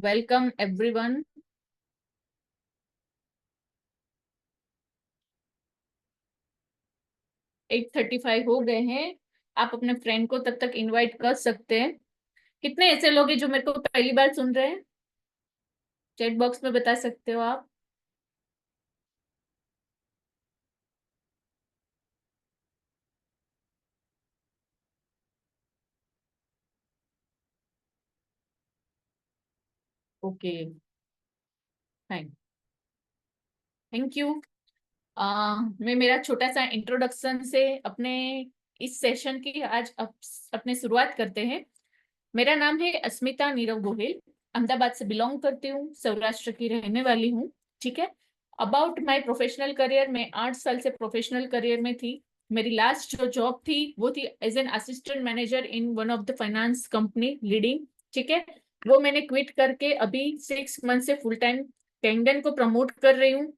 Welcome everyone. 8:35 हो गए हैं। आप अपने फ्रेंड को तब तक इनवाइट कर सकते हैं। कितने ऐसे लोग हैं जो मेरे को पहली बार सुन रहे हैं? चैट बॉक्स में बता सकते हो आप। Okay, fine, thank you. मैं मेरा छोटा सा इंट्रोडक्शन से अपने इस सेशन की आज अपने शुरुआत करते हैं। मेरा नाम है अस्मिता नीरव गोहिल। अहमदाबाद से बिलोंग करती हूँ, सौराष्ट्र की रहने वाली हूँ। ठीक है। अबाउट माय प्रोफेशनल करियर, मैं 8 साल से प्रोफेशनल करियर में थी। मेरी लास्ट जो जॉब थी वो थी as an assistant manager in one of the finance company leading. ठीक है। वो मैंने क्विट करके अभी 6 मंथ से फुल टाइम कैंगन को प्रमोट कर रही हूँ।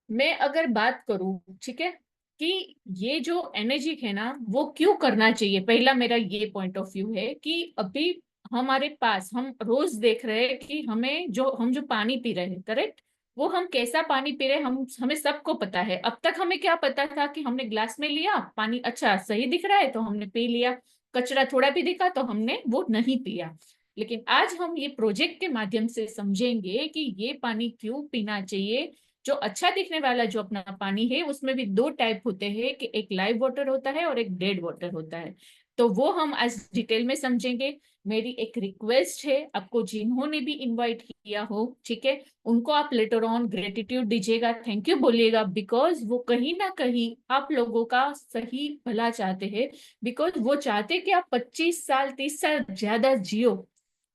मैं अगर बात करूं, ठीक है, कि ये जो एनर्जी है ना वो क्यों करना चाहिए, पहला मेरा ये पॉइंट ऑफ व्यू है कि अभी हमारे पास हम रोज देख रहे हैं कि हम जो पानी पी रहे हैं, करेक्ट, वो हम कैसा पानी पी रहे हैं, हमें सबको पता है। अब तक हमें क्या पता था कि हमने ग्लास में लिया पानी, अच्छा सही दिख रहा है तो हमने पी लिया, कचरा थोड़ा भी दिखा तो हमने वो नहीं पिया। लेकिन आज हम ये प्रोजेक्ट के माध्यम से समझेंगे कि ये पानी क्यों पीना चाहिए। जो अच्छा दिखने वाला जो अपना पानी है उसमें भी दो टाइप होते हैं, कि एक लाइव वाटर होता है और एक डेड वाटर होता है। तो वो हम आज डिटेल में समझेंगे। मेरी एक रिक्वेस्ट है आपको, जिन्होंने भी इनवाइट किया हो, ठीक है, उनको आप लेटर ऑन ग्रेटिट्यूड दीजिएगा, थैंक यू बोलिएगा, बिकॉज वो कहीं ना कहीं आप लोगों का सही भला चाहते हैं। बिकॉज वो चाहते कि आप 25 साल 30 साल ज्यादा जियो,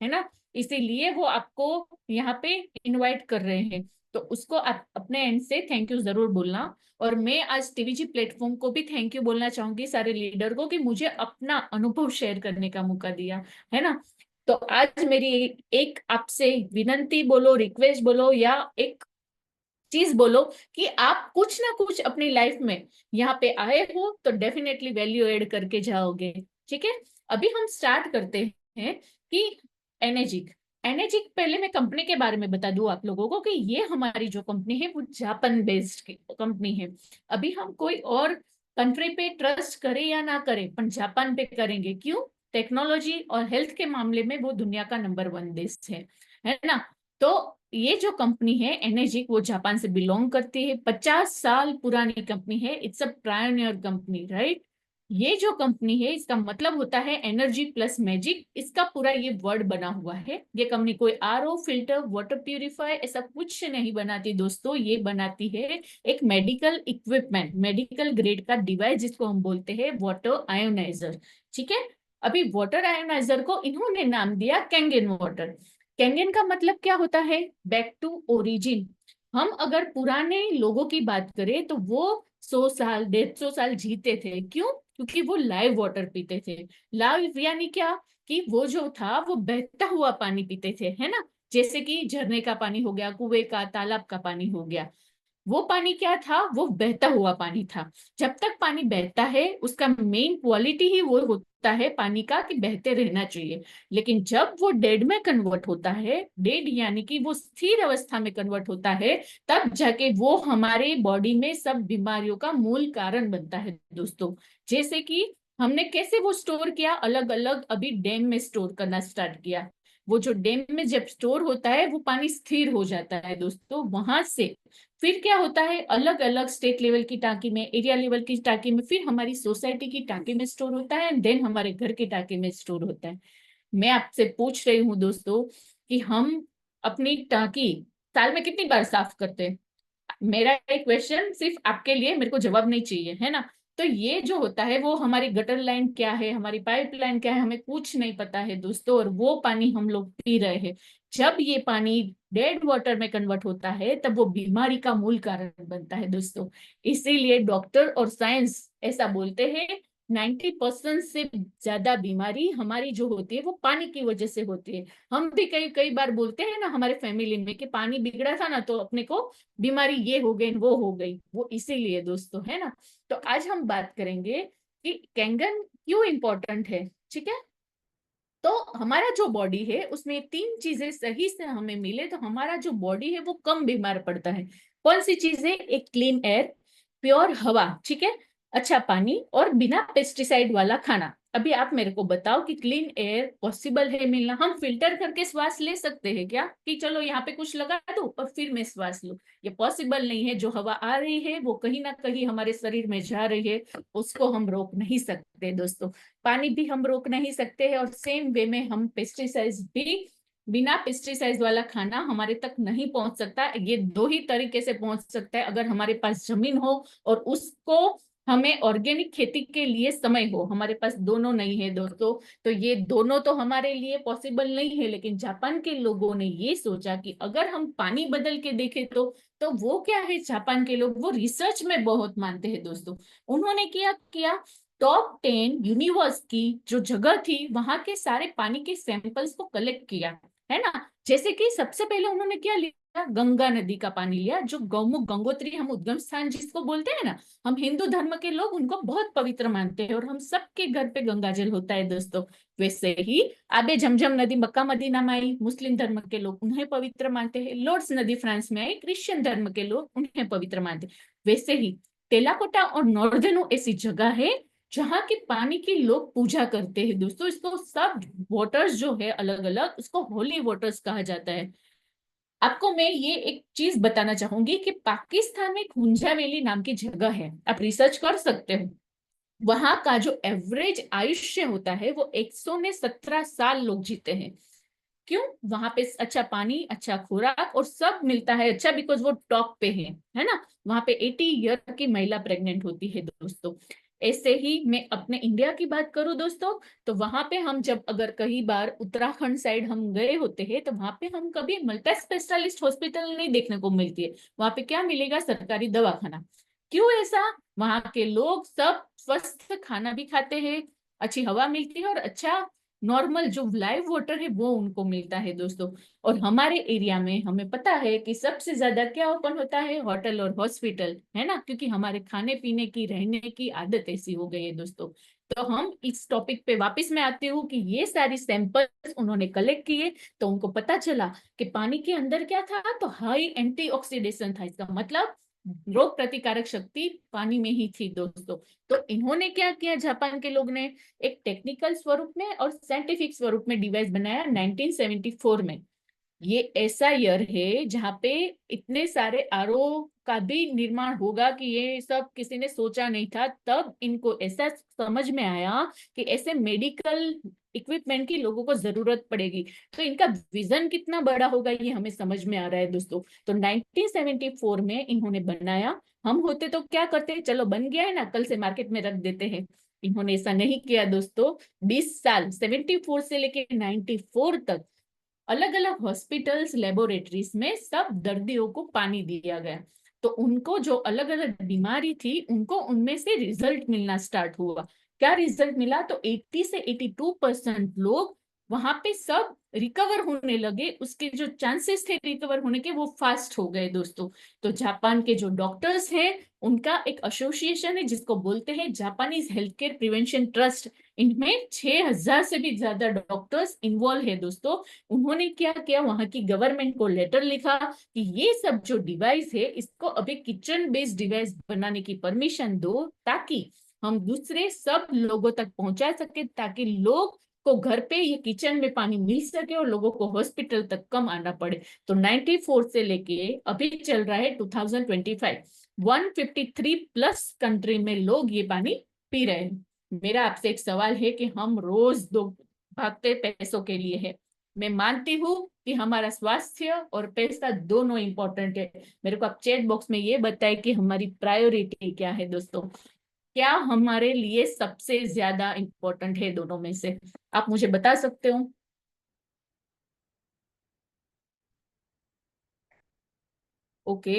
है ना। इसीलिए वो आपको यहाँ पे इनवाइट कर रहे हैं। तो उसको आप अपने एंड से थैंक यू जरूर बोलना। और मैं आज टीवीजी प्लेटफॉर्म को भी थैंक यू बोलना चाहूंगी, सारे लीडर को, कि मुझे अपना अनुभव शेयर करने का मौका दिया, है ना। तो आज मेरी एक आपसे विनंती बोलो, रिक्वेस्ट बोलो, या एक चीज बोलो, कि आप कुछ ना कुछ अपनी लाइफ में यहाँ पे आए हो तो डेफिनेटली वैल्यू ऐड करके जाओगे। ठीक है। अभी हम स्टार्ट करते हैं कि एनर्जिक एनर्जिक पहले मैं कंपनी के बारे में बता दूं आप लोगों को, कि ये हमारी जो कंपनी है वो जापान बेस्ड कंपनी है। अभी हम कोई और कंट्री पे ट्रस्ट करें या ना करें, पर जापान पे करेंगे। क्यों? टेक्नोलॉजी और हेल्थ के मामले में वो दुनिया का नंबर 1 देश है ना। तो ये जो कंपनी है एनर्जिक, वो जापान से बिलोंग करती है, 50 साल पुरानी कंपनी है। It's a pioneer company, right. ये जो कंपनी है इसका मतलब होता है एनर्जी प्लस मैजिक, इसका पूरा ये वर्ड बना हुआ है। ये कंपनी कोई आरओ, फिल्टर, वाटर प्यूरिफायर ऐसा कुछ नहीं बनाती दोस्तों, ये बनाती है एक मेडिकल इक्विपमेंट, मेडिकल ग्रेड का डिवाइस, जिसको हम बोलते हैं वाटर आयोनाइजर। ठीक है। अभी वाटर आयोनाइजर को इन्होंने नाम दिया कैंगन वाटर। कैंगन का मतलब क्या होता है? Back to origin. हम अगर पुराने लोगों की बात करें तो वो 100 साल 150 साल जीते थे। क्यों? क्योंकि वो लाइव वाटर पीते थे। लाइव यानी क्या? कि वो जो था वो बहता हुआ पानी पीते थे, है ना। जैसे कि झरने का पानी हो गया, कुएं का, तालाब का पानी हो गया। वो पानी क्या था? वो बहता हुआ पानी था। जब तक पानी बहता है उसका मेन क्वालिटी ही वो होता है पानी का, कि बहते रहना चाहिए। लेकिन जब वो डेड में कन्वर्ट होता है, डेड यानी कि वो स्थिर अवस्था में कन्वर्ट होता है, तब जाके वो हमारे बॉडी में सब बीमारियों का मूल कारण बनता है दोस्तों। जैसे कि हमने कैसे वो स्टोर किया, अलग अलग अभी डैम में स्टोर करना स्टार्ट किया। वो जो डैम में जब स्टोर होता है वो पानी स्थिर हो जाता है दोस्तों, वहां से फिर क्या होता है, अलग अलग स्टेट लेवल की टाकी में, एरिया लेवल की टाकी में, फिर हमारी सोसाइटी की टाकी में स्टोर होता है, एंड देन हमारे घर की टाकी में स्टोर होता है। मैं आपसे पूछ रही हूँ दोस्तों, कि हम अपनी टाकी साल में कितनी बार साफ करते हैं? मेरा एक क्वेश्चन सिर्फ आपके लिए, मेरे को जवाब नहीं चाहिए, है ना। तो ये जो होता है, वो हमारी गटर लाइन क्या है, हमारी पाइप लाइन क्या है, हमें कुछ नहीं पता है दोस्तों, और वो पानी हम लोग पी रहे हैं। जब ये पानी डेड वाटर में कन्वर्ट होता है तब वो बीमारी का मूल कारण बनता है दोस्तों। इसीलिए डॉक्टर और साइंस ऐसा बोलते हैं, 90% से ज्यादा बीमारी हमारी जो होती है वो पानी की वजह से होती है। हम भी कई कई बार बोलते हैं ना हमारे फैमिली में, कि पानी बिगड़ा था ना तो अपने को बीमारी ये हो गई वो हो गई, वो इसीलिए दोस्तों, है ना। तो आज हम बात करेंगे कि कैंगन क्यों इंपॉर्टेंट है। ठीक है। तो हमारा जो बॉडी है उसमें तीन चीजें सही से हमें मिले तो हमारा जो बॉडी है वो कम बीमार पड़ता है। कौन सी चीजें? एक क्लीन एयर, प्योर हवा, ठीक है, अच्छा पानी और बिना पेस्टिसाइड वाला खाना। अभी आप मेरे को बताओ कि क्लीन एयर पॉसिबल है मिलना? हम फिल्टर करके श्वास ले सकते हैं क्या कि चलो यहाँ पे कुछ लगा दो और फिर मैं श्वास लूं? ये पॉसिबल नहीं है। जो हवा आ रही है वो कहीं ना कहीं हमारे शरीर में जा रही है, उसको हम रोक नहीं सकते दोस्तों। पानी भी हम रोक नहीं सकते हैं और सेम वे में हम पेस्टिसाइड्स भी, बिना पेस्टिसाइड वाला खाना हमारे तक नहीं पहुंच सकता। ये दो ही तरीके से पहुंच सकता है, अगर हमारे पास जमीन हो और उसको हमें ऑर्गेनिक खेती के लिए समय हो। हमारे पास दोनों नहीं है दोस्तों, तो ये दोनों तो हमारे लिए पॉसिबल नहीं है। लेकिन जापान के लोगों ने ये सोचा कि अगर हम पानी बदल के देखें तो वो क्या है, जापान के लोग वो रिसर्च में बहुत मानते हैं दोस्तों। उन्होंने क्या किया, टॉप 10 यूनिवर्स की जो जगह थी वहां के सारे पानी के सैंपल्स को कलेक्ट किया, है ना। जैसे कि सबसे पहले उन्होंने क्या लिया, गंगा नदी का पानी लिया, जो गौमुख गंगोत्री हम उद्गम स्थान जिसको बोलते हैं ना, हम हिंदू धर्म के लोग उनको बहुत पवित्र मानते हैं और हम सबके घर पे गंगा जल होता है दोस्तों। वैसे ही आबे झमझम नदी मक्का मदीना में आई, मुस्लिम धर्म के लोग उन्हें पवित्र मानते हैं। लोर्ड्स नदी फ्रांस में आई, क्रिश्चियन धर्म के लोग उन्हें पवित्र मानते हैं। वैसे ही तेलाकोटा और नॉर्दर्नो ऐसी जगह है जहाँ के पानी की लोग पूजा करते हैं दोस्तों। इसको सब वाटर्स जो है अलग अलग, उसको होली वाटर्स कहा जाता है। आपको मैं ये एक चीज बताना चाहूंगी कि पाकिस्तान में कुंजावेली नाम की जगह है, आप रिसर्च कर सकते हो। वहां का जो एवरेज आयुष्य होता है वो 117 साल लोग जीते हैं। क्यों? वहां पे अच्छा पानी, अच्छा खुराक और सब मिलता है, अच्छा बिकॉज वो टॉप पे है ना। वहां पे 80 ईयर की महिला प्रेग्नेंट होती है दोस्तों। ऐसे ही मैं अपने इंडिया की बात करूं दोस्तों, तो वहां पे हम जब अगर कई बार उत्तराखंड साइड हम गए होते हैं तो वहां पे हम कभी मल्टी स्पेशलिस्ट हॉस्पिटल नहीं देखने को मिलती है। वहां पे क्या मिलेगा? सरकारी दवाखाना। क्यों ऐसा? वहां के लोग सब स्वस्थ खाना भी खाते हैं, अच्छी हवा मिलती है और अच्छा नॉर्मल जो लाइव वाटर है वो उनको मिलता है दोस्तों। और हमारे एरिया में हमें पता है कि सबसे ज्यादा क्या ओपन होता है, होटल और हॉस्पिटल, है ना, क्योंकि हमारे खाने पीने की रहने की आदत ऐसी हो गई है दोस्तों। तो हम इस टॉपिक पे वापस मैं आती हूँ कि ये सारी सैंपल्स उन्होंने कलेक्ट किए तो उनको पता चला कि पानी के अंदर क्या था, तो हाई एंटीऑक्सीडेशन था। इसका मतलब रोग प्रतिकारक शक्ति पानी में ही थी दोस्तों। तो इन्होंने क्या किया, जापान के लोग ने एक टेक्निकल स्वरूप में और साइंटिफिक स्वरूप में डिवाइस बनाया 1974 में। ये ऐसा ईयर है जहाँ पे इतने सारे आरओ का भी निर्माण होगा कि ये सब किसी ने सोचा नहीं था। तब इनको ऐसा समझ में आया कि ऐसे मेडिकल इक्विपमेंट की लोगों को जरूरत पड़ेगी। तो इनका विजन कितना बड़ा होगा ये हमें समझ में आ रहा है दोस्तों। तो 1974 में इन्होंने बनाया। हम होते तो क्या करते, चलो बन गया है ना, कल से मार्केट में रख देते हैं। इन्होंने ऐसा नहीं किया दोस्तों। 20 साल 74 से लेके 94 तक अलग अलग हॉस्पिटल्स लेबोरेटरीज में सब दर्दियों को पानी दिया गया। तो उनको जो अलग अलग बीमारी थी उनको उनमें से रिजल्ट मिलना स्टार्ट हुआ। क्या रिजल्ट मिला? तो 80 से 82% लोग वहां पे सब रिकवर होने लगे। उसके जो चांसेस थे रिकवर होने के वो फास्ट हो गए दोस्तों। तो जापान के जो डॉक्टर्स हैं उनका एक एसोसिएशन है जिसको बोलते हैं Japanese health care prevention trust. इनमें 6000 से भी ज्यादा डॉक्टर्स इन्वॉल्व है दोस्तों। उन्होंने क्या किया, वहां की गवर्नमेंट को लेटर लिखा कि ये सब जो डिवाइस है इसको अभी किचन बेस्ड डिवाइस बनाने की परमिशन दो, ताकि हम दूसरे सब लोगों तक पहुंचा सके, ताकि लोग को घर पे ये किचन में पानी मिल सके और लोगों को हॉस्पिटल तक कम आना पड़े। तो 94 से लेके अभी चल रहा है 2025, 153 प्लस कंट्री में लोग ये पानी पी रहे हैं। मेरा आपसे एक सवाल है कि हम रोज दो भागते पैसों के लिए है। मैं मानती हूँ कि हमारा स्वास्थ्य और पैसा दोनों इंपॉर्टेंट है। मेरे को आप चैट बॉक्स में ये बताए कि हमारी प्रायोरिटी क्या है दोस्तों। क्या हमारे लिए सबसे ज्यादा इंपॉर्टेंट है दोनों में से? आप मुझे बता सकते हो। ओके।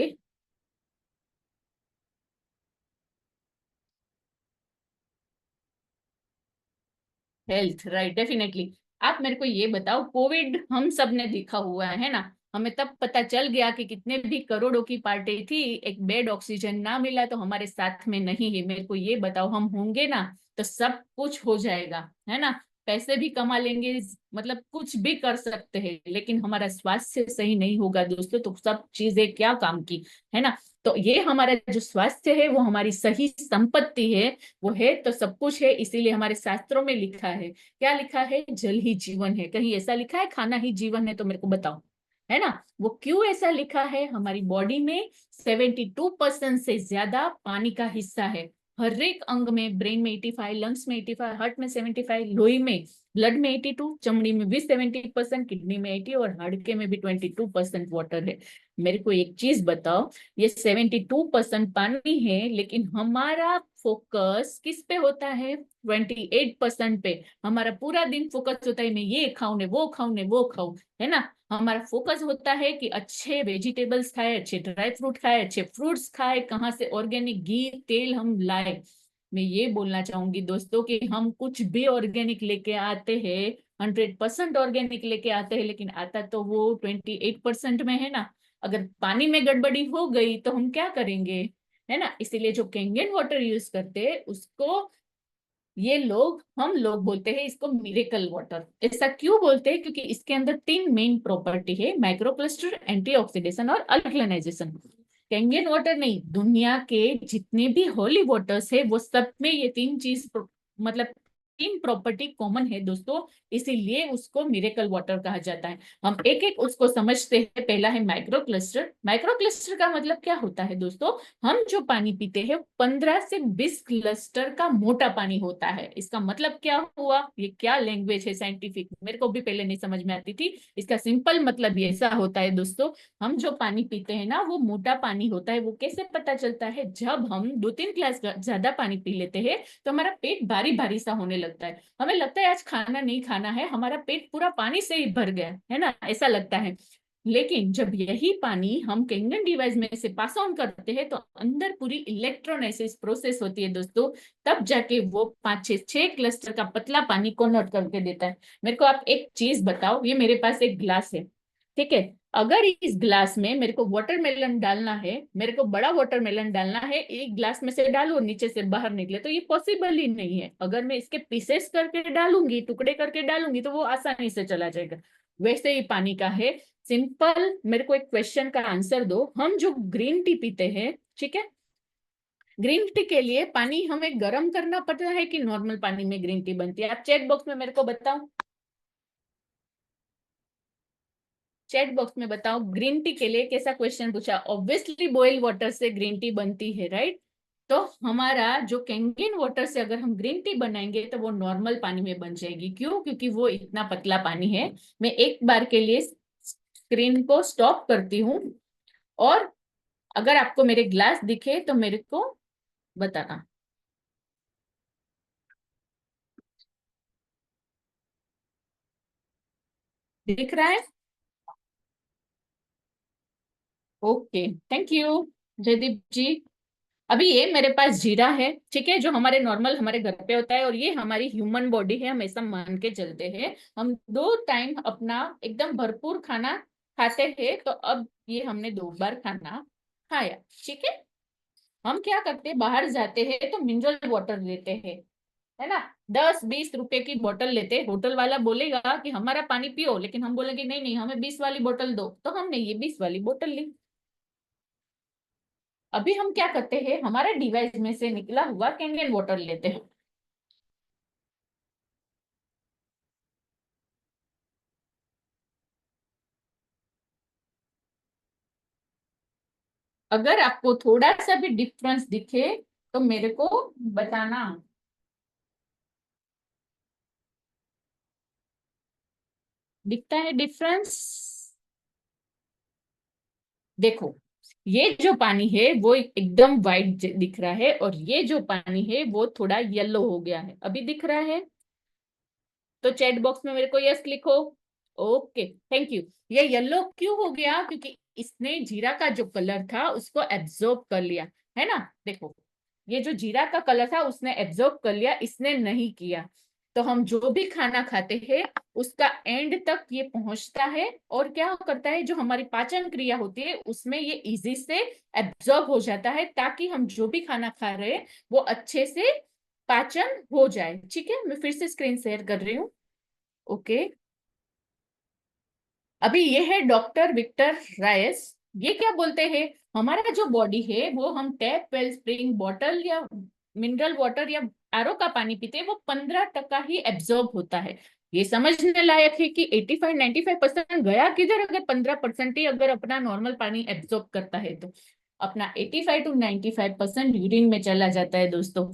Health, right, definitely. आप मेरे को ये बताओ, कोविड हम सब ने देखा हुआ है ना, हमें तब पता चल गया कि कितने भी करोड़ों की पार्टी थी, एक बेड ऑक्सीजन ना मिला तो हमारे साथ में नहीं है। मेरे को ये बताओ, हम होंगे ना तो सब कुछ हो जाएगा, है ना। पैसे भी कमा लेंगे, मतलब कुछ भी कर सकते हैं, लेकिन हमारा स्वास्थ्य सही नहीं होगा दोस्तों तो सब चीजें क्या काम की, है ना। तो ये हमारा जो स्वास्थ्य है वो हमारी सही संपत्ति है, वो है तो सब कुछ है। इसीलिए हमारे शास्त्रों में लिखा है, क्या लिखा है, जल ही जीवन है। कहीं ऐसा लिखा है खाना ही जीवन है? तो मेरे को बताओ, है ना। वो क्यों ऐसा लिखा है? हमारी बॉडी में 72% से ज्यादा पानी का हिस्सा है। हर एक अंग में, ब्रेन में 85, लंग्स में 85, हार्ट में 75, लोही में, ब्लड में 82, चमड़ी में भी 70%, किडनी में 80 और हाड़के में भी 22% वाटर है। मेरे को एक चीज बताओ, ये 72% पानी है, लेकिन हमारा फोकस किस पे होता है? 28% पे। हमारा पूरा दिन फोकस होता है मैं ये खाऊं ने वो खाऊं ने वो खाऊं, है ना। हमारा फोकस होता है कि अच्छे वेजिटेबल्स खाए, अच्छे ड्राई फ्रूट खाए, अच्छे फ्रूट्स खाए, कहाँ से ऑर्गेनिक घी तेल हम लाए। मैं ये बोलना चाहूंगी दोस्तों कि हम कुछ भी ऑर्गेनिक लेके आते हैं, 100% ऑर्गेनिक लेके आते हैं, लेकिन आता तो वो 28% में है ना। अगर पानी में गड़बड़ी हो गई तो हम क्या करेंगे, है ना। इसीलिए जो कैंगन वाटर यूज करते हैं उसको ये लोग, हम लोग बोलते हैं इसको मिरेकल वाटर। ऐसा क्यों बोलते हैं? क्योंकि इसके अंदर तीन मेन प्रॉपर्टी है, माइक्रोक्लस्टर, एंटीऑक्सीडेशन और अल्कलाइजेशन। कैंगन वाटर नहीं, दुनिया के जितने भी होली वाटर्स है वो सब में ये तीन चीज मतलब तीन प्रॉपर्टी कॉमन है दोस्तों, इसीलिए उसको मिरेकल वाटर कहा जाता है। हम एक एक उसको समझते हैं। पहला है माइक्रो क्लस्टर। माइक्रो क्लस्टर का मतलब क्या होता है दोस्तों? हम जो पानी पीते हैं 15 से 20 क्लस्टर का मोटा पानी होता है। इसका मतलब क्या हुआ? ये क्या लैंग्वेज है साइंटिफिक, मेरे को भी पहले नहीं समझ में आती थी। इसका सिंपल मतलब ये ऐसा होता है दोस्तों, हम जो पानी पीते हैं ना वो मोटा पानी होता है। वो कैसे पता चलता है? जब हम 2-3 ग्लास ज्यादा पानी पी लेते हैं तो हमारा पेट भारी भारी सा होने लगता है, हमें लगता है आज खाना नहीं खाना है, हमारा पेट पूरा पानी से ही भर गया है ना, ऐसा लगता है। लेकिन जब यही पानी हम कैंगन डिवाइस में से पास ऑन करते हैं तो अंदर पूरी इलेक्ट्रोलाइसिस प्रोसेस होती है दोस्तों, तब जाके वो 5 से 6 क्लस्टर का पतला पानी कन्वर्ट करके देता है। मेरे को आप एक चीज बताओ, ये मेरे पास एक ग्लास है, ठीक है। अगर इस ग्लास में मेरे को वाटरमेलन डालना है, मेरे को बड़ा वाटरमेलन डालना है, एक ग्लास में से डालू और नीचे से बाहर निकले, तो ये पॉसिबल ही नहीं है। अगर मैं इसके पीसेस करके डालूंगी, टुकड़े करके डालूंगी, तो वो आसानी से चला जाएगा। वैसे ही पानी का है, सिंपल। मेरे को एक क्वेश्चन का आंसर दो, हम जो ग्रीन टी पीते हैं, ठीक है, ग्रीन टी के लिए पानी हमें गर्म करना पड़ता है कि नॉर्मल पानी में ग्रीन टी बनती है? आप चैट बॉक्स में मेरे को बताओ, चैट बॉक्स में बताओ। ग्रीन टी के लिए कैसा क्वेश्चन पूछा? ऑब्वियसली बॉइल वाटर से ग्रीन टी बनती है, राइट। तो हमारा जो कैंगन वाटर से अगर हम ग्रीन टी बनाएंगे तो वो नॉर्मल पानी में बन जाएगी। क्यों? क्योंकि वो इतना पतला पानी है। मैं एक बार के लिए स्क्रीन को स्टॉप करती हूँ, और अगर आपको मेरे ग्लास दिखे तो मेरे को बताना। दिख रहा है? ओके, थैंक यू जयदीप जी। अभी ये मेरे पास जीरा है, ठीक है, जो हमारे नॉर्मल हमारे घर पे होता है, और ये हमारी ह्यूमन बॉडी है, हम ऐसा मान के चलते हैं। हम 2 टाइम अपना एकदम भरपूर खाना खाते हैं, तो अब ये हमने 2 बार खाना खाया, ठीक है। हम क्या करते हैं, बाहर जाते हैं तो मिनरल वाटर लेते हैं, है ना। 10-20 रुपए की बोतल लेते हैं। होटल वाला बोलेगा कि हमारा पानी पियो, लेकिन हम बोलेंगे नहीं नहीं हमें 20 वाली बोतल दो, तो हमने ये 20 वाली बोतल ली। अभी हम क्या करते हैं, हमारे डिवाइस में से निकला हुआ कैंगन वाटर लेते हैं। अगर आपको थोड़ा सा भी डिफरेंस दिखे तो मेरे को बताना। दिखता है डिफरेंस? देखो, ये जो पानी है वो एकदम वाइट दिख रहा है, और ये जो पानी है वो थोड़ा येलो हो गया है। अभी दिख रहा है? तो चैट बॉक्स में मेरे को यस लिखो। Okay, thank you. ये येलो क्यों हो गया? क्योंकि इसने जीरा का जो कलर था उसको एब्जॉर्ब कर लिया, है ना। देखो, ये जो जीरा का कलर था उसने एब्जॉर्ब कर लिया, इसने नहीं किया। तो हम जो भी खाना खाते हैं उसका एंड तक ये पहुंचता है, और क्या करता है, जो हमारी पाचन क्रिया होती है उसमें ये इजी से एब्जॉर्ब हो जाता है, ताकि हम जो भी खाना खा रहे हैं वो अच्छे से पाचन हो जाए। ठीक है, मैं फिर से स्क्रीन शेयर कर रही हूँ। ओके, अभी ये है डॉक्टर विक्टर रायस। ये क्या बोलते हैं, हमारा जो बॉडी है वो हम टैप वेल स्प्रिंग बॉटल या मिनरल वाटर या आरओ का पानी पीते हैं, वो 15% ही एब्जॉर्ब होता है। ये समझने लायक है कि 85-95% गया किधर, अगर 15% ही अगर अपना नॉर्मल पानी एब्जॉर्ब करता है तो अपना 85-95% यूरिन में चला जाता है दोस्तों।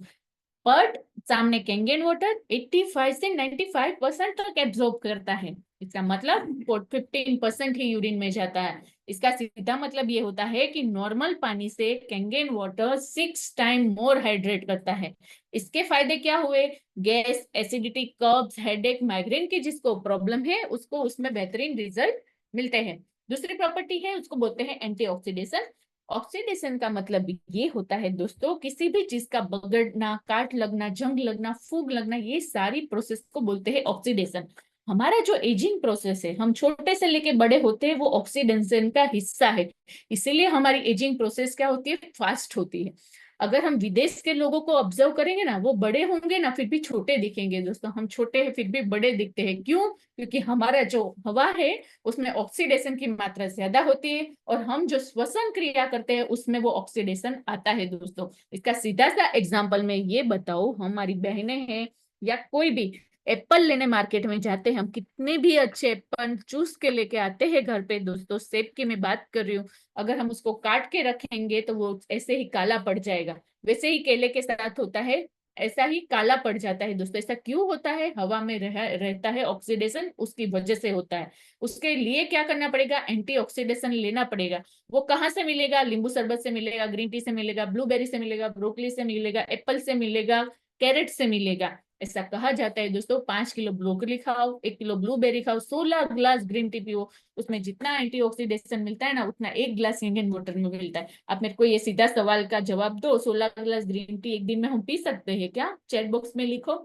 बट सामने कैंगन वाटर 85 से 95% तक एब्जॉर्ब करता है। इसका मतलब 15% ही यूरिन में जाता है। इसका सीधा मतलब ये होता है कि नॉर्मल पानी से Kangen water 6 time more hydrate करता है। इसके फायदे क्या हुए, गैस, एसिडिटी, कब्ज, हेडेक, माइग्रेन की जिसको प्रॉब्लम है उसको उसमें बेहतरीन रिजल्ट मिलते हैं। दूसरी प्रॉपर्टी है उसको बोलते हैं एंटीऑक्सीडेशन। ऑक्सीडेशन का मतलब ये होता है दोस्तों, किसी भी चीज का बगड़ना, काट लगना, जंग लगना, फूग लगना, ये सारी प्रोसेस को बोलते हैं ऑक्सीडेशन। हमारा जो एजिंग प्रोसेस है, हम छोटे से लेके बड़े होते हैं, वो ऑक्सीडेशन का हिस्सा है। इसीलिए हमारी एजिंग प्रोसेस क्या होती है, फास्ट होती है। अगर हम विदेश के लोगों को ऑब्जर्व करेंगे ना, वो बड़े होंगे ना फिर भी छोटे दिखेंगे दोस्तों। हम छोटे हैं फिर भी बड़े दिखते हैं, क्यों? क्योंकि हमारा जो हवा है उसमें ऑक्सीडेशन की मात्रा ज्यादा होती है, और हम जो श्वसन क्रिया करते हैं उसमें वो ऑक्सीडेशन आता है दोस्तों। इसका सीधा सा एग्जांपल में ये बताओ, हमारी बहनें हैं या कोई भी एप्पल लेने मार्केट में जाते हैं, हम कितने भी अच्छे एप्पल चूस के लेके आते हैं घर पे दोस्तों, सेब की मैं बात कर रही हूँ, अगर हम उसको काट के रखेंगे तो वो ऐसे ही काला पड़ जाएगा। वैसे ही केले के साथ होता है, ऐसा ही काला पड़ जाता है दोस्तों। ऐसा क्यों होता है, हवा में रहता है ऑक्सीडेशन, उसकी वजह से होता है। उसके लिए क्या करना पड़ेगा, एंटीऑक्सीडेशन लेना पड़ेगा। वो कहाँ से मिलेगा, नींबू शरबत से मिलेगा, ग्रीन टी से मिलेगा, ब्लूबेरी से मिलेगा, ब्रोकली से मिलेगा, एप्पल से मिलेगा, कैरेट से मिलेगा। ऐसा कहा जाता है दोस्तों, 5 किलो ब्रोकली खाओ, 1 किलो ब्लूबेरी खाओ, 16 ग्लास ग्रीन टी पियो, उसमें जितना एंटीऑक्सीडेशन मिलता है ना उतना 1 ग्लास इंडियन वाटर में मिलता है। आप मेरे को ये सीधा सवाल का जवाब दो, 16 ग्लास ग्रीन टी एक दिन में हम पी सकते हैं क्या? चैट बॉक्स में लिखो।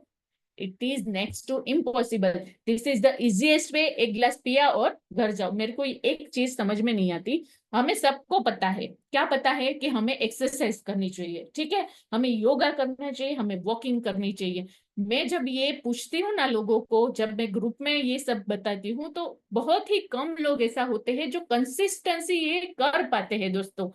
It is next to impossible. This is the easiest way. 1 glass पिया और घर जाओ। मेरे को एक चीज समझ में नहीं आती, हमें सबको पता है, क्या पता है, कि हमें एक्सरसाइज करनी चाहिए, ठीक है, हमें योगा करना चाहिए, हमें वॉकिंग करनी चाहिए। मैं जब ये पूछती हूँ ना लोगों को, जब मैं ग्रुप में ये सब बताती हूँ, तो बहुत ही कम लोग ऐसा होते हैं जो कंसिस्टेंसी ये कर पाते हैं दोस्तों।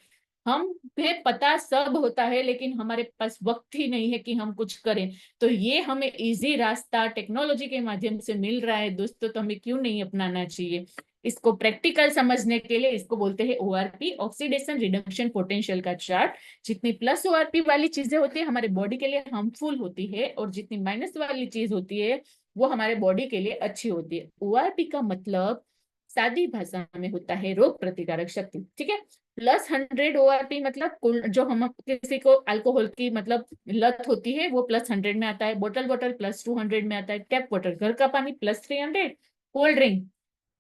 हम पे पता सब होता है लेकिन हमारे पास वक्त ही नहीं है कि हम कुछ करें। तो ये हमें इजी रास्ता टेक्नोलॉजी के माध्यम से मिल रहा है दोस्तों, तो हमें क्यों नहीं अपनाना चाहिए? इसको प्रैक्टिकल समझने के लिए इसको बोलते हैं ओआरपी, ऑक्सीडेशन रिडक्शन पोटेंशियल का चार्ट। जितनी प्लस ओआरपी वाली चीजें होती है हमारे बॉडी के लिए हार्मफुल होती है, और जितनी माइनस वाली चीज होती है वो हमारे बॉडी के लिए अच्छी होती है। ओआरपी का मतलब सादी भाषा में होता है रोग प्रतिकारक शक्ति, ठीक है। +100 ओआरपी मतलब जो हम किसी को अल्कोहल की मतलब लत होती है वो +100 में आता है। बोतल वाटर +200 में आता है। टैप वाटर घर का पानी +300। कोल्ड ड्रिंक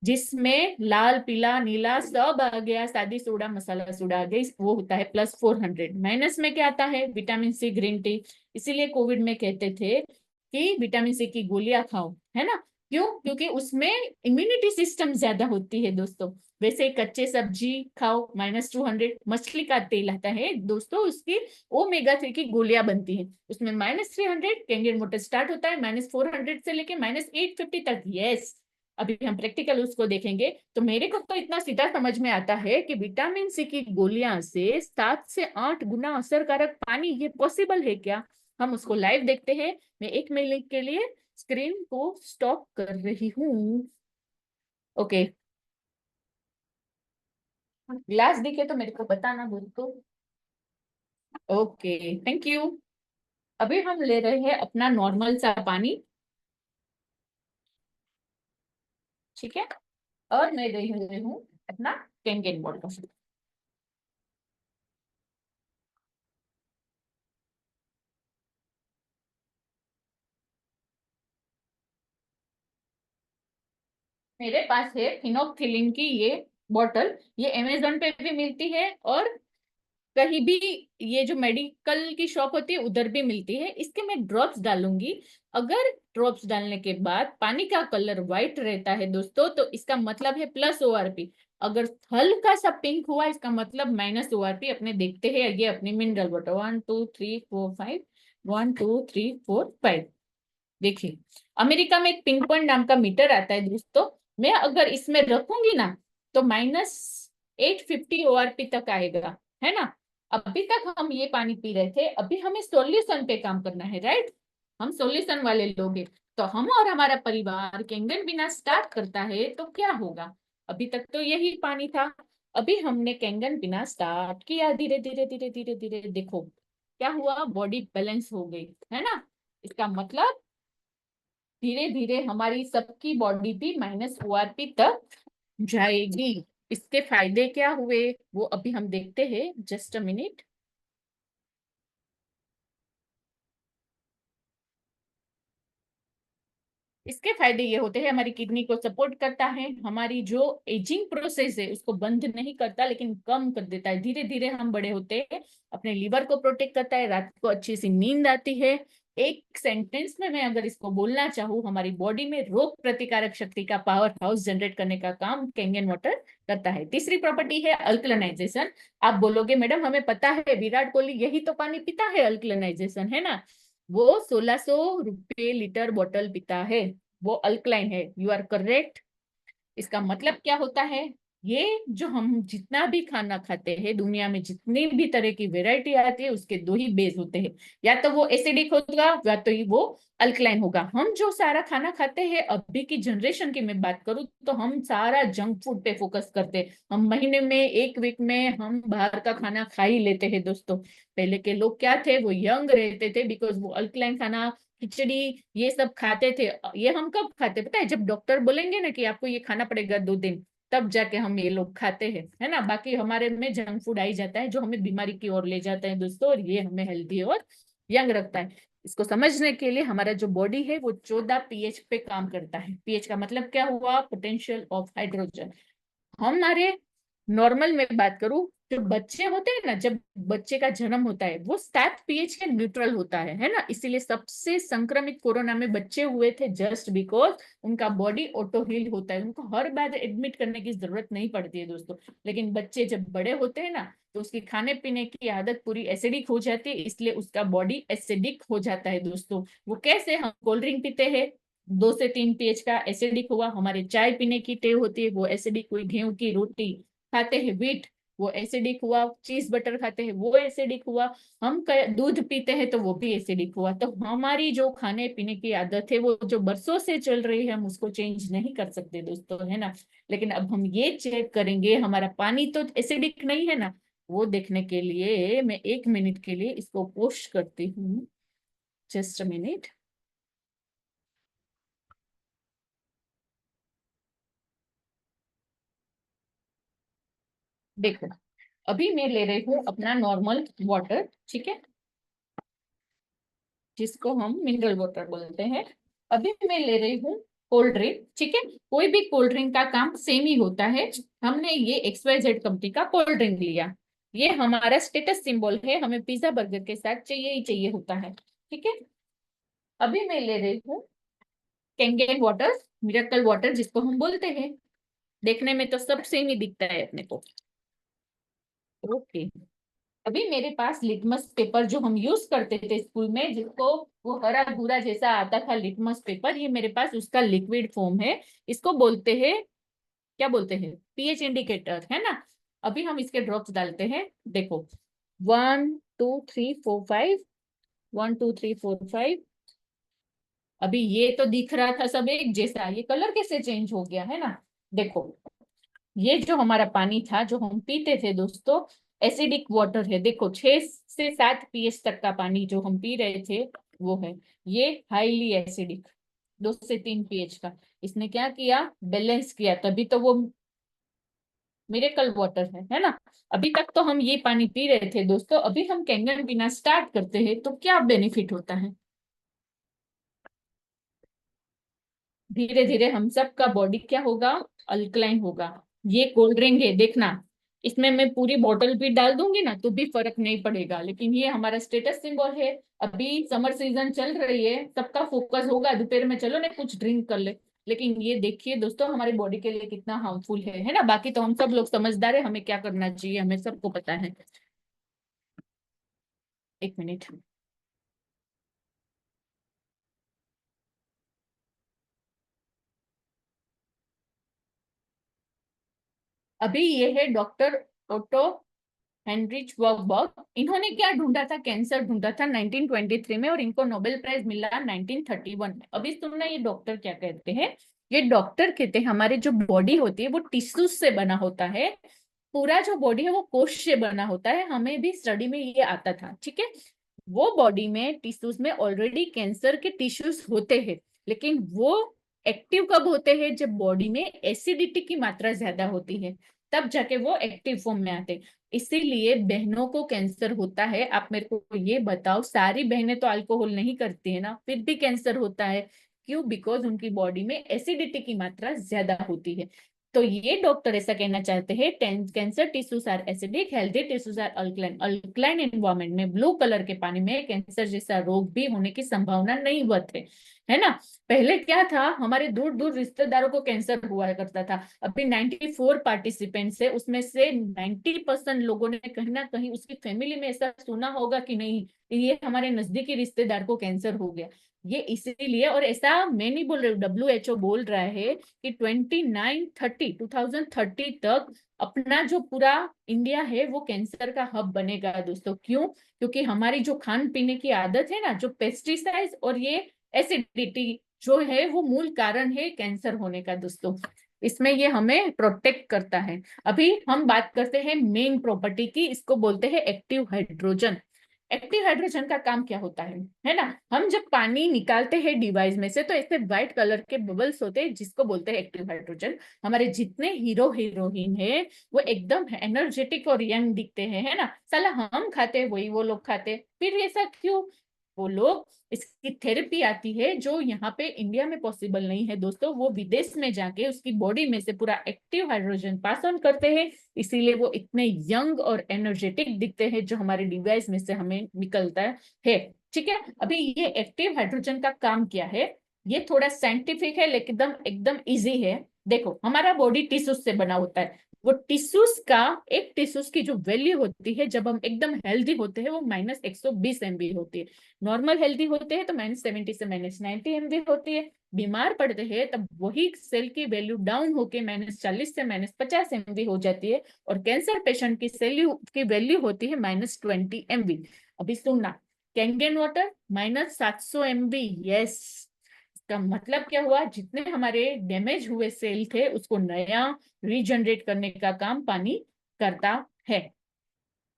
जिसमें लाल पीला नीला सब आ गया, सादी सोडा मसाला सोडा आ गई, वो होता है +400। माइनस में क्या आता है, विटामिन सी ग्रीन टी। इसीलिए कोविड में कहते थे कि विटामिन सी की गोलियां खाओ, है ना? क्यों? क्योंकि उसमें इम्यूनिटी सिस्टम ज्यादा होती है दोस्तों। वैसे कच्चे सब्जी खाओ, -200। मछली का तेल आता है दोस्तों, उसकी ओमेगा 3 की गोलियां बनती है, उसमें -300। कैंगन वाटर स्टार्ट होता है -400 से लेके -850 तक। यस, अभी हम प्रैक्टिकल उसको देखेंगे। तो मेरे को तो इतना सीधा समझ में आता है कि विटामिन सी की गोलियां से 7 से 8 गुना असरकारक पानी, ये पॉसिबल है क्या? हम उसको लाइव देखते हैं। मैं 1 मिनट के लिए स्क्रीन को स्टॉप कर रही हूँ। ओके, ग्लास दिखे तो मेरे को बताना दोस्तों। Okay, thank you. अभी हम ले रहे हैं अपना नॉर्मल सा पानी, ठीक है, और मैं ले रही हूँ अपना कैंगन वाटर। मेरे पास है फिनोक्थिलिन की ये बॉटल। ये अमेजोन पे भी मिलती है और कहीं भी ये जो मेडिकल की शॉप होती है उधर भी मिलती है। इसके मैं ड्रॉप्स डालूंगी। अगर ड्रॉप्स डालने के बाद पानी का कलर व्हाइट रहता है दोस्तों, तो इसका मतलब है +ओआरपी। अगर हल्का सा पिंक हुआ इसका मतलब -ओआरपी। अपने देखते हैं ये अपनी मिनरल वाटर, 1 2 3 4 5, 1 2 3 4 5। देखिए, अमेरिका में एक पिंक पॉइंट नाम का मीटर आता है दोस्तों, मैं अगर इसमें रखूंगी ना तो -850 ORP तक आएगा, है ना। अभी तक हम ये पानी पी रहे थे, अभी हमें सॉल्यूशन पे काम करना है, राइट। हम सॉल्यूशन वाले लोग हैं। तो हम और हमारा परिवार कैंगन बिना स्टार्ट करता है तो क्या होगा। अभी तक तो यही पानी था, अभी हमने कैंगन बिना स्टार्ट किया, धीरे धीरे धीरे धीरे धीरे देखो क्या हुआ, बॉडी बैलेंस हो गई, है ना। इसका मतलब धीरे धीरे हमारी सबकी बॉडी भी -ORP तक जाएगी। इसके फायदे क्या हुए वो अभी हम देखते हैं, जस्ट अ मिनट। इसके फायदे ये होते हैं, हमारी किडनी को सपोर्ट करता है, हमारी जो एजिंग प्रोसेस है उसको बंद नहीं करता लेकिन कम कर देता है, धीरे धीरे हम बड़े होते हैं। अपने लीवर को प्रोटेक्ट करता है, रात को अच्छी सी नींद आती है। एक सेंटेंस में मैं अगर इसको बोलना चाहूँ, हमारी बॉडी में रोग प्रतिकारक शक्ति का पावर हाउस जनरेट करने का काम कैंगन वाटर करता है। तीसरी प्रॉपर्टी है अल्कलनाइजेशन। आप बोलोगे मैडम हमें पता है विराट कोहली यही तो पानी पीता है, अल्कलनाइजेशन, है ना। वो 1600 रुपये लीटर बॉटल पीता है, वो अल्कलाइन है, यू आर करेक्ट। इसका मतलब क्या होता है, ये जो हम जितना भी खाना खाते हैं, दुनिया में जितनी भी तरह की वैरायटी आती है उसके दो ही बेस होते हैं, या तो वो एसिडिक होगा या तो ही वो अल्कलाइन होगा। हम जो सारा खाना खाते हैं, अभी की जनरेशन की मैं बात करूं तो हम सारा जंक फूड पे फोकस करते हैं। हम महीने में एक वीक में हम बाहर का खाना खा ही लेते हैं दोस्तों। पहले के लोग क्या थे, वो यंग रहते थे बिकॉज वो अल्कलाइन खाना, खिचड़ी, ये सब खाते थे। ये हम कब खाते पता है, जब डॉक्टर बोलेंगे ना कि आपको ये खाना पड़ेगा 2 दिन, तब जाके हम ये लोग खाते हैं, है ना। बाकी हमारे में जंक फूड आई जाता है जो हमें बीमारी की ओर ले जाता है दोस्तों, और ये हमें हेल्दी और यंग रखता है। इसको समझने के लिए हमारा जो बॉडी है वो 14 pH पे काम करता है। पीएच का मतलब क्या हुआ, पोटेंशियल ऑफ हाइड्रोजन। हमारे नॉर्मल में बात करूं, जो बच्चे होते हैं ना, जब बच्चे का जन्म होता है वो 7 pH के न्यूट्रल होता है ना। इसीलिए सबसे संक्रमित कोरोना में बच्चे हुए थे, जस्ट बिकॉज उनका बॉडी ऑटो हील होता है, उनको हर बार एडमिट करने की जरूरत नहीं पड़ती है दोस्तों। लेकिन बच्चे जब बड़े होते हैं ना तो उसकी खाने पीने की आदत पूरी एसिडिक हो जाती है, इसलिए उसका बॉडी एसिडिक हो जाता है दोस्तों। वो कैसे, हम कोल्ड ड्रिंक पीते हैं, 2 से 3 pH का एसिडिक हुआ, हमारे चाय पीने की टेव होती है वो एसिडिक हुई, गेहूं की रोटी खाते हैं व्हीट, वो एसिडिक हुआ, चीज बटर खाते हैं वो एसिडिक हुआ, हम दूध पीते हैं तो वो भी एसिडिक हुआ। तो हमारी जो खाने पीने की आदत है वो जो बरसों से चल रही है, हम उसको चेंज नहीं कर सकते दोस्तों, है ना। लेकिन अब हम ये चेक करेंगे हमारा पानी तो एसिडिक नहीं है ना, वो देखने के लिए मैं 1 मिनट के लिए इसको पोस्ट करती हूँ, जस्ट अ मिनट। देखो अभी मैं ले रही हूँ अपना नॉर्मल वाटर, ठीक है, जिसको हम मिनरल वाटर बोलते हैं। अभी मैं ले रही हूँ कोल्ड ड्रिंक, ठीक है। कोई भी कोल्ड ड्रिंक का काम सेम ही होता है। हमने ये XYZ कंपनी का कोल्ड ड्रिंक लिया, ये हमारा स्टेटस सिंबल है, हमें पिज्जा बर्गर के साथ चाहिए ही चाहिए होता है, ठीक है। अभी मैं ले रही हूँ कैंगन वाटर, मिरेकल वाटर जिसको हम बोलते हैं। देखने में तो सब सेम ही दिखता है अपने को, ओके। अभी मेरे पास लिटमस पेपर जो हम यूज करते थे स्कूल में, जिसको वो हरा भूरा जैसा आता था लिटमस पेपर, ये मेरे पास उसका लिक्विड फॉर्म है। इसको बोलते हैं, क्या बोलते हैं, पीएच इंडिकेटर, है ना। अभी हम इसके ड्रॉप्स डालते हैं, देखो 1 2 3 4 5, 1 2 3 4 5। अभी ये तो दिख रहा था सब एक जैसा, ये कलर कैसे चेंज हो गया, है ना। देखो ये जो हमारा पानी था जो हम पीते थे दोस्तों, एसिडिक वाटर है, देखो 6 से 7 pH तक का पानी जो हम पी रहे थे वो है, ये हाईली एसिडिक, 2 से 3 pH का। इसने क्या किया, बैलेंस किया, तभी तो वो मिरेकल वाटर है ना। अभी तक तो हम ये पानी पी रहे थे दोस्तों, अभी हम कैंगन पीना स्टार्ट करते हैं तो क्या बेनिफिट होता है, धीरे धीरे हम सब का बॉडी क्या होगा, अल्कलाइन होगा। ये कोल्ड ड्रिंक है देखना, इसमें मैं पूरी बोतल भी डाल दूंगी ना तो भी फर्क नहीं पड़ेगा, लेकिन ये हमारा स्टेटस सिंबल है। अभी समर सीजन चल रही है, सबका फोकस होगा दोपहर में चलो ना कुछ ड्रिंक कर ले, लेकिन ये देखिए दोस्तों हमारी बॉडी के लिए कितना हार्मफुल है ना। बाकी तो हम सब लोग समझदार है, हमें क्या करना चाहिए हमें सबको पता है। 1 मिनट। अभी ये है डॉक्टर ओटो हेनरिच वर्कबर्ग। इन्होंने क्या ढूंढा था? कैंसर ढूंढा था 1923 में, और इनको नोबेल प्राइज मिला 1931 में। अभी सुनना, ये डॉक्टर क्या कहते हैं? ये डॉक्टर कहते हैं हमारे जो बॉडी होती है वो टिश्यूज से बना होता है। पूरा जो बॉडी है वो कोश से बना होता है, हमें भी स्टडी में ये आता था, ठीक है। वो बॉडी में टिश्यूज में ऑलरेडी कैंसर के टिश्यूज होते हैं, लेकिन वो एक्टिव कब होते हैं? जब बॉडी में एसिडिटी की मात्रा ज्यादा होती है, तब जाके वो एक्टिव फॉर्म में आते हैं। इसीलिए बहनों को कैंसर होता है। आप मेरे को ये बताओ, सारी बहनें तो अल्कोहल नहीं करती है ना, फिर भी कैंसर होता है। क्यों? बिकॉज उनकी बॉडी में एसिडिटी की मात्रा ज्यादा होती है। तो ये डॉक्टर ऐसा कहना चाहते हैं, cancer tissues are acidic, healthy tissues are alkaline. Alkaline environment में ब्लू कलर के पानी में कैंसर जैसा रोग भी होने की संभावना नहीं होती है ना। पहले क्या था, हमारे दूर दूर रिश्तेदारों को कैंसर हुआ करता था। अभी 94 पार्टिसिपेंट्स है, उसमें से 90% लोगों ने कहीं ना कहीं उसकी फैमिली में ऐसा सुना होगा कि नहीं, ये हमारे नजदीकी रिश्तेदार को कैंसर हो गया। ये इसीलिए, और ऐसा मैं नहीं बोल रही, WHO बोल रहा है कि 2030 तक अपना जो पूरा इंडिया है वो कैंसर का हब बनेगा दोस्तों। क्यों? क्योंकि हमारी जो खान पीने की आदत है ना, जो पेस्टिसाइड और ये एसिडिटी जो है, वो मूल कारण है कैंसर होने का दोस्तों। इसमें ये हमें प्रोटेक्ट करता है। अभी हम बात करते हैं मेन प्रॉपर्टी की, इसको बोलते हैं एक्टिव हाइड्रोजन। एक्टिव हाइड्रोजन का काम क्या होता है ना? हम जब पानी निकालते हैं डिवाइस में से, तो ऐसे व्हाइट कलर के बबल्स होते हैं, जिसको बोलते हैं एक्टिव हाइड्रोजन। हमारे जितने हीरो हीरोइन है वो एकदम एनर्जेटिक और यंग दिखते हैं, है ना। साला हम खाते हैं वही वो लोग खाते हैं, फिर ऐसा क्यों? वो लोग, इसकी थेरेपी आती है जो यहाँ पे इंडिया में पॉसिबल नहीं है दोस्तों। वो विदेश में जाके उसकी बॉडी में से पूरा एक्टिव हाइड्रोजन पास ऑन करते हैं, इसीलिए वो इतने यंग और एनर्जेटिक दिखते हैं, जो हमारे डिवाइस में से हमें निकलता है। ठीक है। अभी ये एक्टिव हाइड्रोजन का काम क्या है? ये थोड़ा साइंटिफिक है, लेकिन एकदम एकदम इजी है। देखो, हमारा बॉडी टिश्यूज से बना होता है। वो टिश्यूज का, एक टिश्यूज की जो वैल्यू होती है जब हम एकदम हेल्दी होते हैं, वो -120 MV होती है। नॉर्मल हेल्दी होते हैं तो -70 से -90 MV होती है। बीमार पड़ते हैं तब वही सेल की वैल्यू डाउन होके -40 से -50 MV हो जाती है। और कैंसर पेशेंट की सेल की वैल्यू होती है -20 MV। अभी सुनना, कैंगन वाटर -700 MV। यस, इसका मतलब क्या हुआ? जितने हमारे डैमेज हुए सेल थे उसको नया रीजनरेट करने का काम पानी करता है।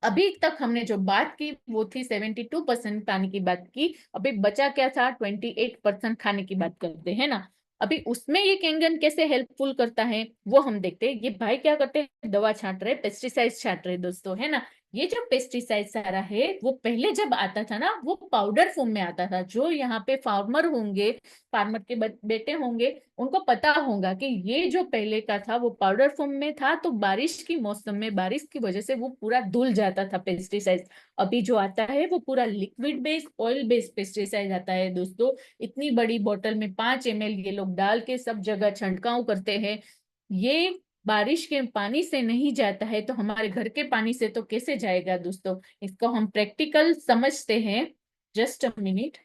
अभी तक हमने जो बात की वो थी 72% पानी की बात की। अभी बचा क्या था? 28% खाने की बात करते हैं ना। अभी उसमें ये कैंगन कैसे हेल्पफुल करता है वो हम देखते हैं। ये भाई क्या करते हैं? दवा छांट रहे, पेस्टिसाइड छांट रहे दोस्तों, है ना। ये जो पेस्टिसाइड सारा है वो पहले जब आता था ना, वो पाउडर फॉर्म में आता था। जो यहाँ पे फार्मर होंगे, फार्मर के बेटे होंगे, उनको पता होगा कि ये जो पहले का था वो पाउडर फॉर्म में था, तो बारिश की मौसम में बारिश की वजह से वो पूरा धुल जाता था पेस्टिसाइड। अभी जो आता है वो पूरा liquid based, oil based pesticide आता है दोस्तों। इतनी बड़ी बोतल में 5 ml ये लोग डाल के सब जगह छिड़काव करते हैं। ये बारिश के पानी से नहीं जाता है, तो हमारे घर के पानी से तो कैसे जाएगा दोस्तों? इसको हम प्रैक्टिकल समझते हैं। Just a minute.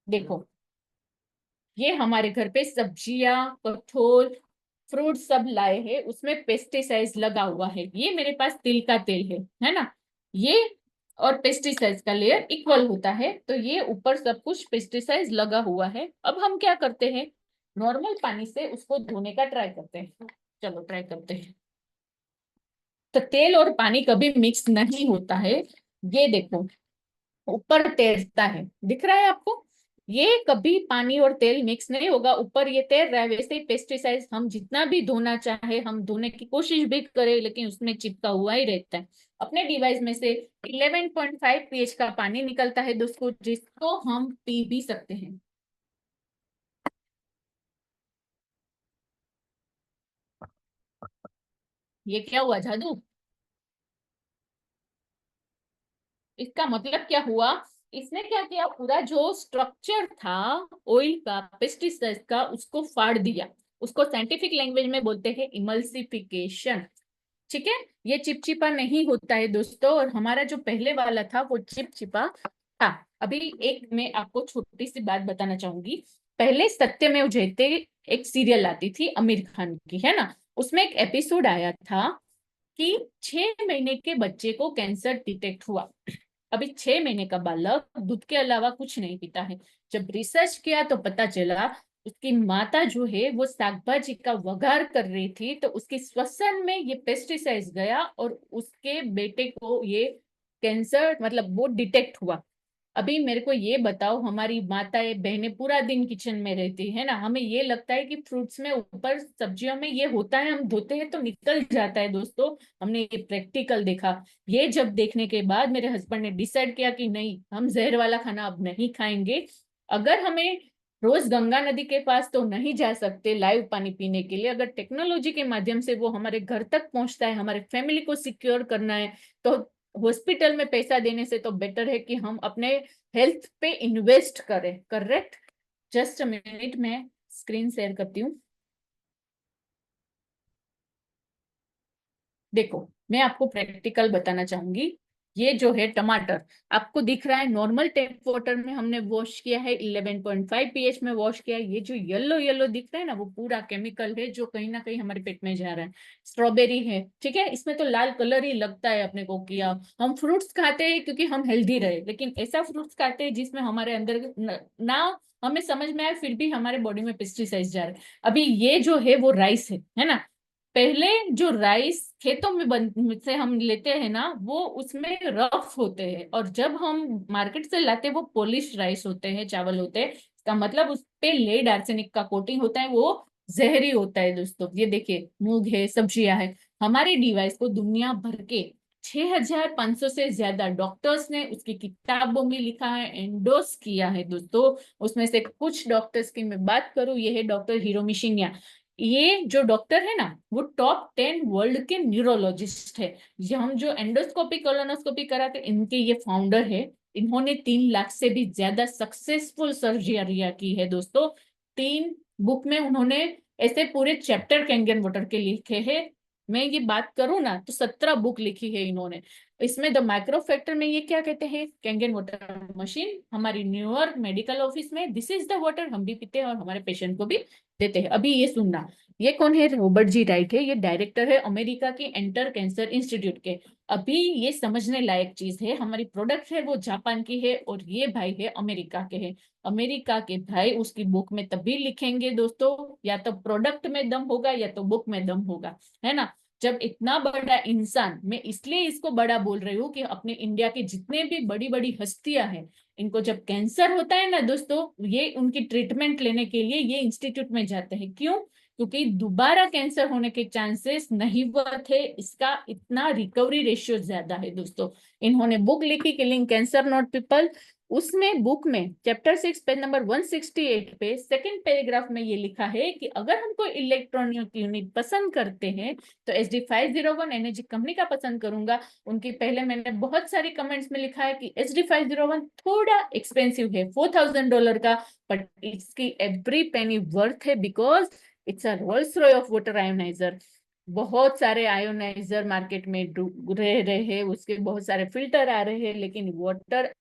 देखो, ये हमारे घर पे सब्जियां, कठोल, फ्रूट सब लाए हैं, उसमें पेस्टिसाइड्स लगा हुआ है। ये मेरे पास तिल का तेल है ना। ये और पेस्टिसाइड्स का लेयर इक्वल होता है, तो ये ऊपर सब कुछ पेस्टिसाइड्स लगा हुआ है। अब हम क्या करते हैं? नॉर्मल पानी से उसको धोने का ट्राई करते हैं। चलो ट्राई करते हैं। तो तेल और पानी कभी मिक्स नहीं होता है। ये देखो, ऊपर तैरता है, दिख रहा है आपको? ये कभी पानी और तेल मिक्स नहीं होगा, ऊपर ये तैर रहा है। वैसे ही पेस्टिसाइड हम जितना भी धोना चाहे, हम धोने की कोशिश भी करें, लेकिन उसमें चिपका हुआ ही रहता है। अपने डिवाइस में से 11.5 pH का पानी निकलता है दोस्तों, जिसको हम पी भी सकते हैं। ये क्या हुआ? जादू? इसका मतलब क्या हुआ? इसने क्या किया? पूरा जो स्ट्रक्चर था ऑयल का, पेस्टिसाइड का, उसको फाड़ दिया। उसको साइंटिफिक लैंग्वेज में बोलते हैं इमल्सिफिकेशन। ठीक है। ये चिपचिपा नहीं होता है दोस्तों, और हमारा जो पहले वाला था वो चिपचिपा था। अभी एक मैं आपको छोटी सी बात बताना चाहूंगी। पहले सत्यमेव जयते एक सीरियल आती थी आमिर खान की, है ना। उसमें एक एपिसोड आया था कि 6 महीने के बच्चे को कैंसर डिटेक्ट हुआ। अभी 6 महीने का बालक दूध के अलावा कुछ नहीं पीता है। जब रिसर्च किया तो पता चला उसकी माता जो है वो शाकभाजी का वघार कर रही थी, तो उसकी श्वसन में ये पेस्टिसाइड गया और उसके बेटे को ये कैंसर मतलब वो डिटेक्ट हुआ। अभी मेरे को ये बताओ, हमारी माताएं बहनें पूरा दिन किचन में रहती है ना, हमें ये लगता है कि फ्रूट्स में ऊपर सब्जियों में ये होता है, हम धोते हैं तो निकल जाता है दोस्तों। हमने ये प्रैक्टिकल देखा। ये जब देखने के बाद मेरे हस्बैंड ने डिसाइड किया कि नहीं, हम जहर वाला खाना अब नहीं खाएंगे। अगर हमें रोज गंगा नदी के पास तो नहीं जा सकते लाइव पानी पीने के लिए, अगर टेक्नोलॉजी के माध्यम से वो हमारे घर तक पहुंचता है, हमारे फैमिली को सिक्योर करना है, तो हॉस्पिटल में पैसा देने से तो बेटर है कि हम अपने हेल्थ पे इन्वेस्ट करें। करेक्ट। जस्ट अ मिनट, में स्क्रीन शेयर करती हूँ। देखो, मैं आपको प्रैक्टिकल बताना चाहूंगी। ये जो है टमाटर, आपको दिख रहा है नॉर्मल टैप वाटर में हमने वॉश किया है, 11.5 pH में वॉश किया है। ये जो येलो येलो दिख रहा है ना, वो पूरा केमिकल है जो कहीं ना कहीं हमारे पेट में जा रहा है। स्ट्रॉबेरी है, ठीक है, इसमें तो लाल कलर ही लगता है अपने को किया। हम फ्रूट्स खाते हैं क्योंकि हम हेल्दी रहे, लेकिन ऐसा फ्रूट्स खाते हैं जिसमें हमारे अंदर ना हमें समझ में आए फिर भी हमारे बॉडी में पेस्टिसाइड जा रहे हैं। अभी ये जो है वो राइस है ना। पहले जो राइस खेतों में से हम लेते हैं ना, वो उसमें रफ होते हैं, और जब हम मार्केट से लाते हैं वो पॉलिश राइस होते हैं, चावल होते हैं। इसका मतलब उस पे लेड आर्सेनिक का कोटिंग होता है, वो जहरी होता है दोस्तों। ये देखिए, मूंग है, सब्जियां है। हमारे डिवाइस को दुनिया भर के 6,500 से ज्यादा डॉक्टर्स ने उसकी किताबों में लिखा है, एंडोर्स किया है दोस्तों। उसमें से कुछ डॉक्टर्स की मैं बात करूं, ये है डॉक्टर हिरोमी शिन्या। ये जो डॉक्टर है ना, वो टॉप 10 वर्ल्ड के न्यूरोलॉजिस्ट है। ये हम जो एंडोस्कोपी कोलोनोस्कोपी कराते इनके ये फाउंडर है। इन्होंने 3 लाख से भी ज्यादा सक्सेसफुल सर्जरिया की है दोस्तों। 3 बुक में उन्होंने ऐसे पूरे चैप्टर कैंगन वाटर के लिखे हैं। मैं ये बात करूँ ना तो 17 बुक लिखी है इन्होंने। इसमें द माइक्रो फैक्टर में ये क्या कहते हैं, कैंगन वाटर मशीन हमारी न्यूयॉर्क मेडिकल ऑफिस में, दिस इज द वाटर हम भी पीते हैं और हमारे पेशेंट को भी देते हैं। अभी ये सुनना, ये कौन है, रॉबर्ट जी राइट है, ये डायरेक्टर है अमेरिका की एंटर कैंसर इंस्टीट्यूट के। अभी ये समझने लायक चीज है, हमारी प्रोडक्ट है वो जापान की है और ये भाई है अमेरिका के हैं। अमेरिका के भाई उसकी बुक में तभी लिखेंगे दोस्तों, या तो प्रोडक्ट में दम होगा या तो बुक में दम होगा, है ना। जब इतना बड़ा इंसान, मैं इसलिए इसको बड़ा बोल रही हूँ कि अपने इंडिया के जितने भी बड़ी बड़ी हस्तियां हैं, इनको जब कैंसर होता है ना दोस्तों, ये उनकी ट्रीटमेंट लेने के लिए ये इंस्टीट्यूट में जाते हैं। क्यों? क्योंकि दोबारा कैंसर होने के चांसेस नहीं थे, इसका इतना रिकवरी रेशियो ज्यादा है दोस्तों। इन्होंने बुक लिखी किलिंग कैंसर नॉट पीपल। उसमें बुक में चैप्टर 6 पेज नंबर 168 पे सेकंड पैराग्राफ में ये लिखा है कि अगर हमको इलेक्ट्रॉनिक यूनिट पसंद करते हैं तो SD 501 एनर्जी कंपनी का पसंद करूंगा। उनकी पहले मैंने बहुत सारी कमेंट्स में लिखा है कि SD 501 थोड़ा एक्सपेंसिव है, $4,000 का, बट इसकी एवरी पेनी वर्थ है, because it's a Rolls Royce of water ioniser. बहुत सारे आयोनाइजर मार्केट में रह रहे हैं, उसके बहुत सारे फिल्टर आ रहे हैं, लेकिन वाटर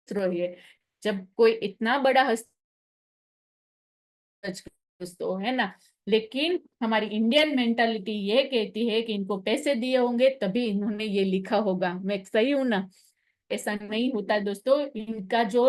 रॉय है। जब कोई इतना बड़ा तो है ना, लेकिन हमारी इंडियन मेंटालिटी ये कहती है कि इनको पैसे दिए होंगे तभी इन्होंने ये लिखा होगा। मैं सही हूं ना? ऐसा नहीं होता दोस्तों। इनका जो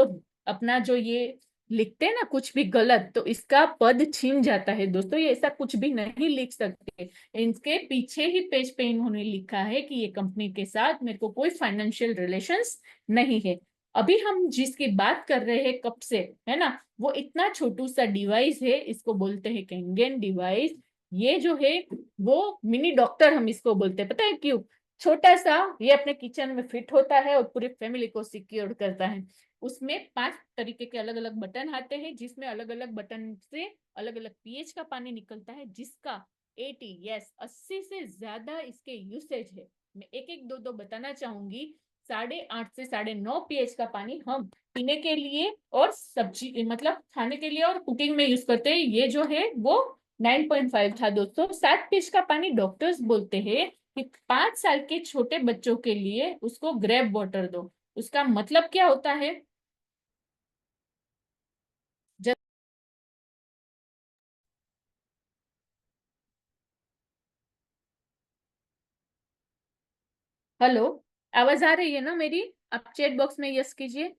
अपना जो ये लिखते हैं ना कुछ भी गलत, तो इसका पद छीन जाता है दोस्तों, ये ऐसा कुछ भी नहीं लिख सकते। इनके पीछे ही पेज पे इन्होंने लिखा है कि ये कंपनी के साथ मेरे को कोई फाइनेंशियल रिलेशंस नहीं है। अभी हम जिसकी बात कर रहे हैं कब से, है ना, वो इतना छोटू सा डिवाइस है, इसको बोलते हैं कैंगन डिवाइस। ये जो है वो मिनी डॉक्टर हम इसको बोलते हैं, पता है क्यों? छोटा सा, ये अपने किचन में फिट होता है और पूरी फैमिली को सिक्योर करता है। उसमें 5 तरीके के अलग अलग बटन आते हैं, जिसमें अलग अलग बटन से अलग अलग पीएच का पानी निकलता है, जिसका 80, यस 80 से ज्यादा इसके यूसेज है। मैं एक एक दो दो बताना चाहूंगी। 8.5 से 9.5 pH का पानी हम पीने के लिए और सब्जी मतलब खाने के लिए और कुकिंग में यूज करते हैं। ये जो है वो 9.5 था दोस्तों। 7 pH का पानी डॉक्टर्स बोलते हैं कि 5 साल के छोटे बच्चों के लिए उसको ग्रेप वाटर दो। उसका मतलब क्या होता है? हेलो, आवाज आ रही है ना मेरी? आप चैट बॉक्स में यस कीजिए।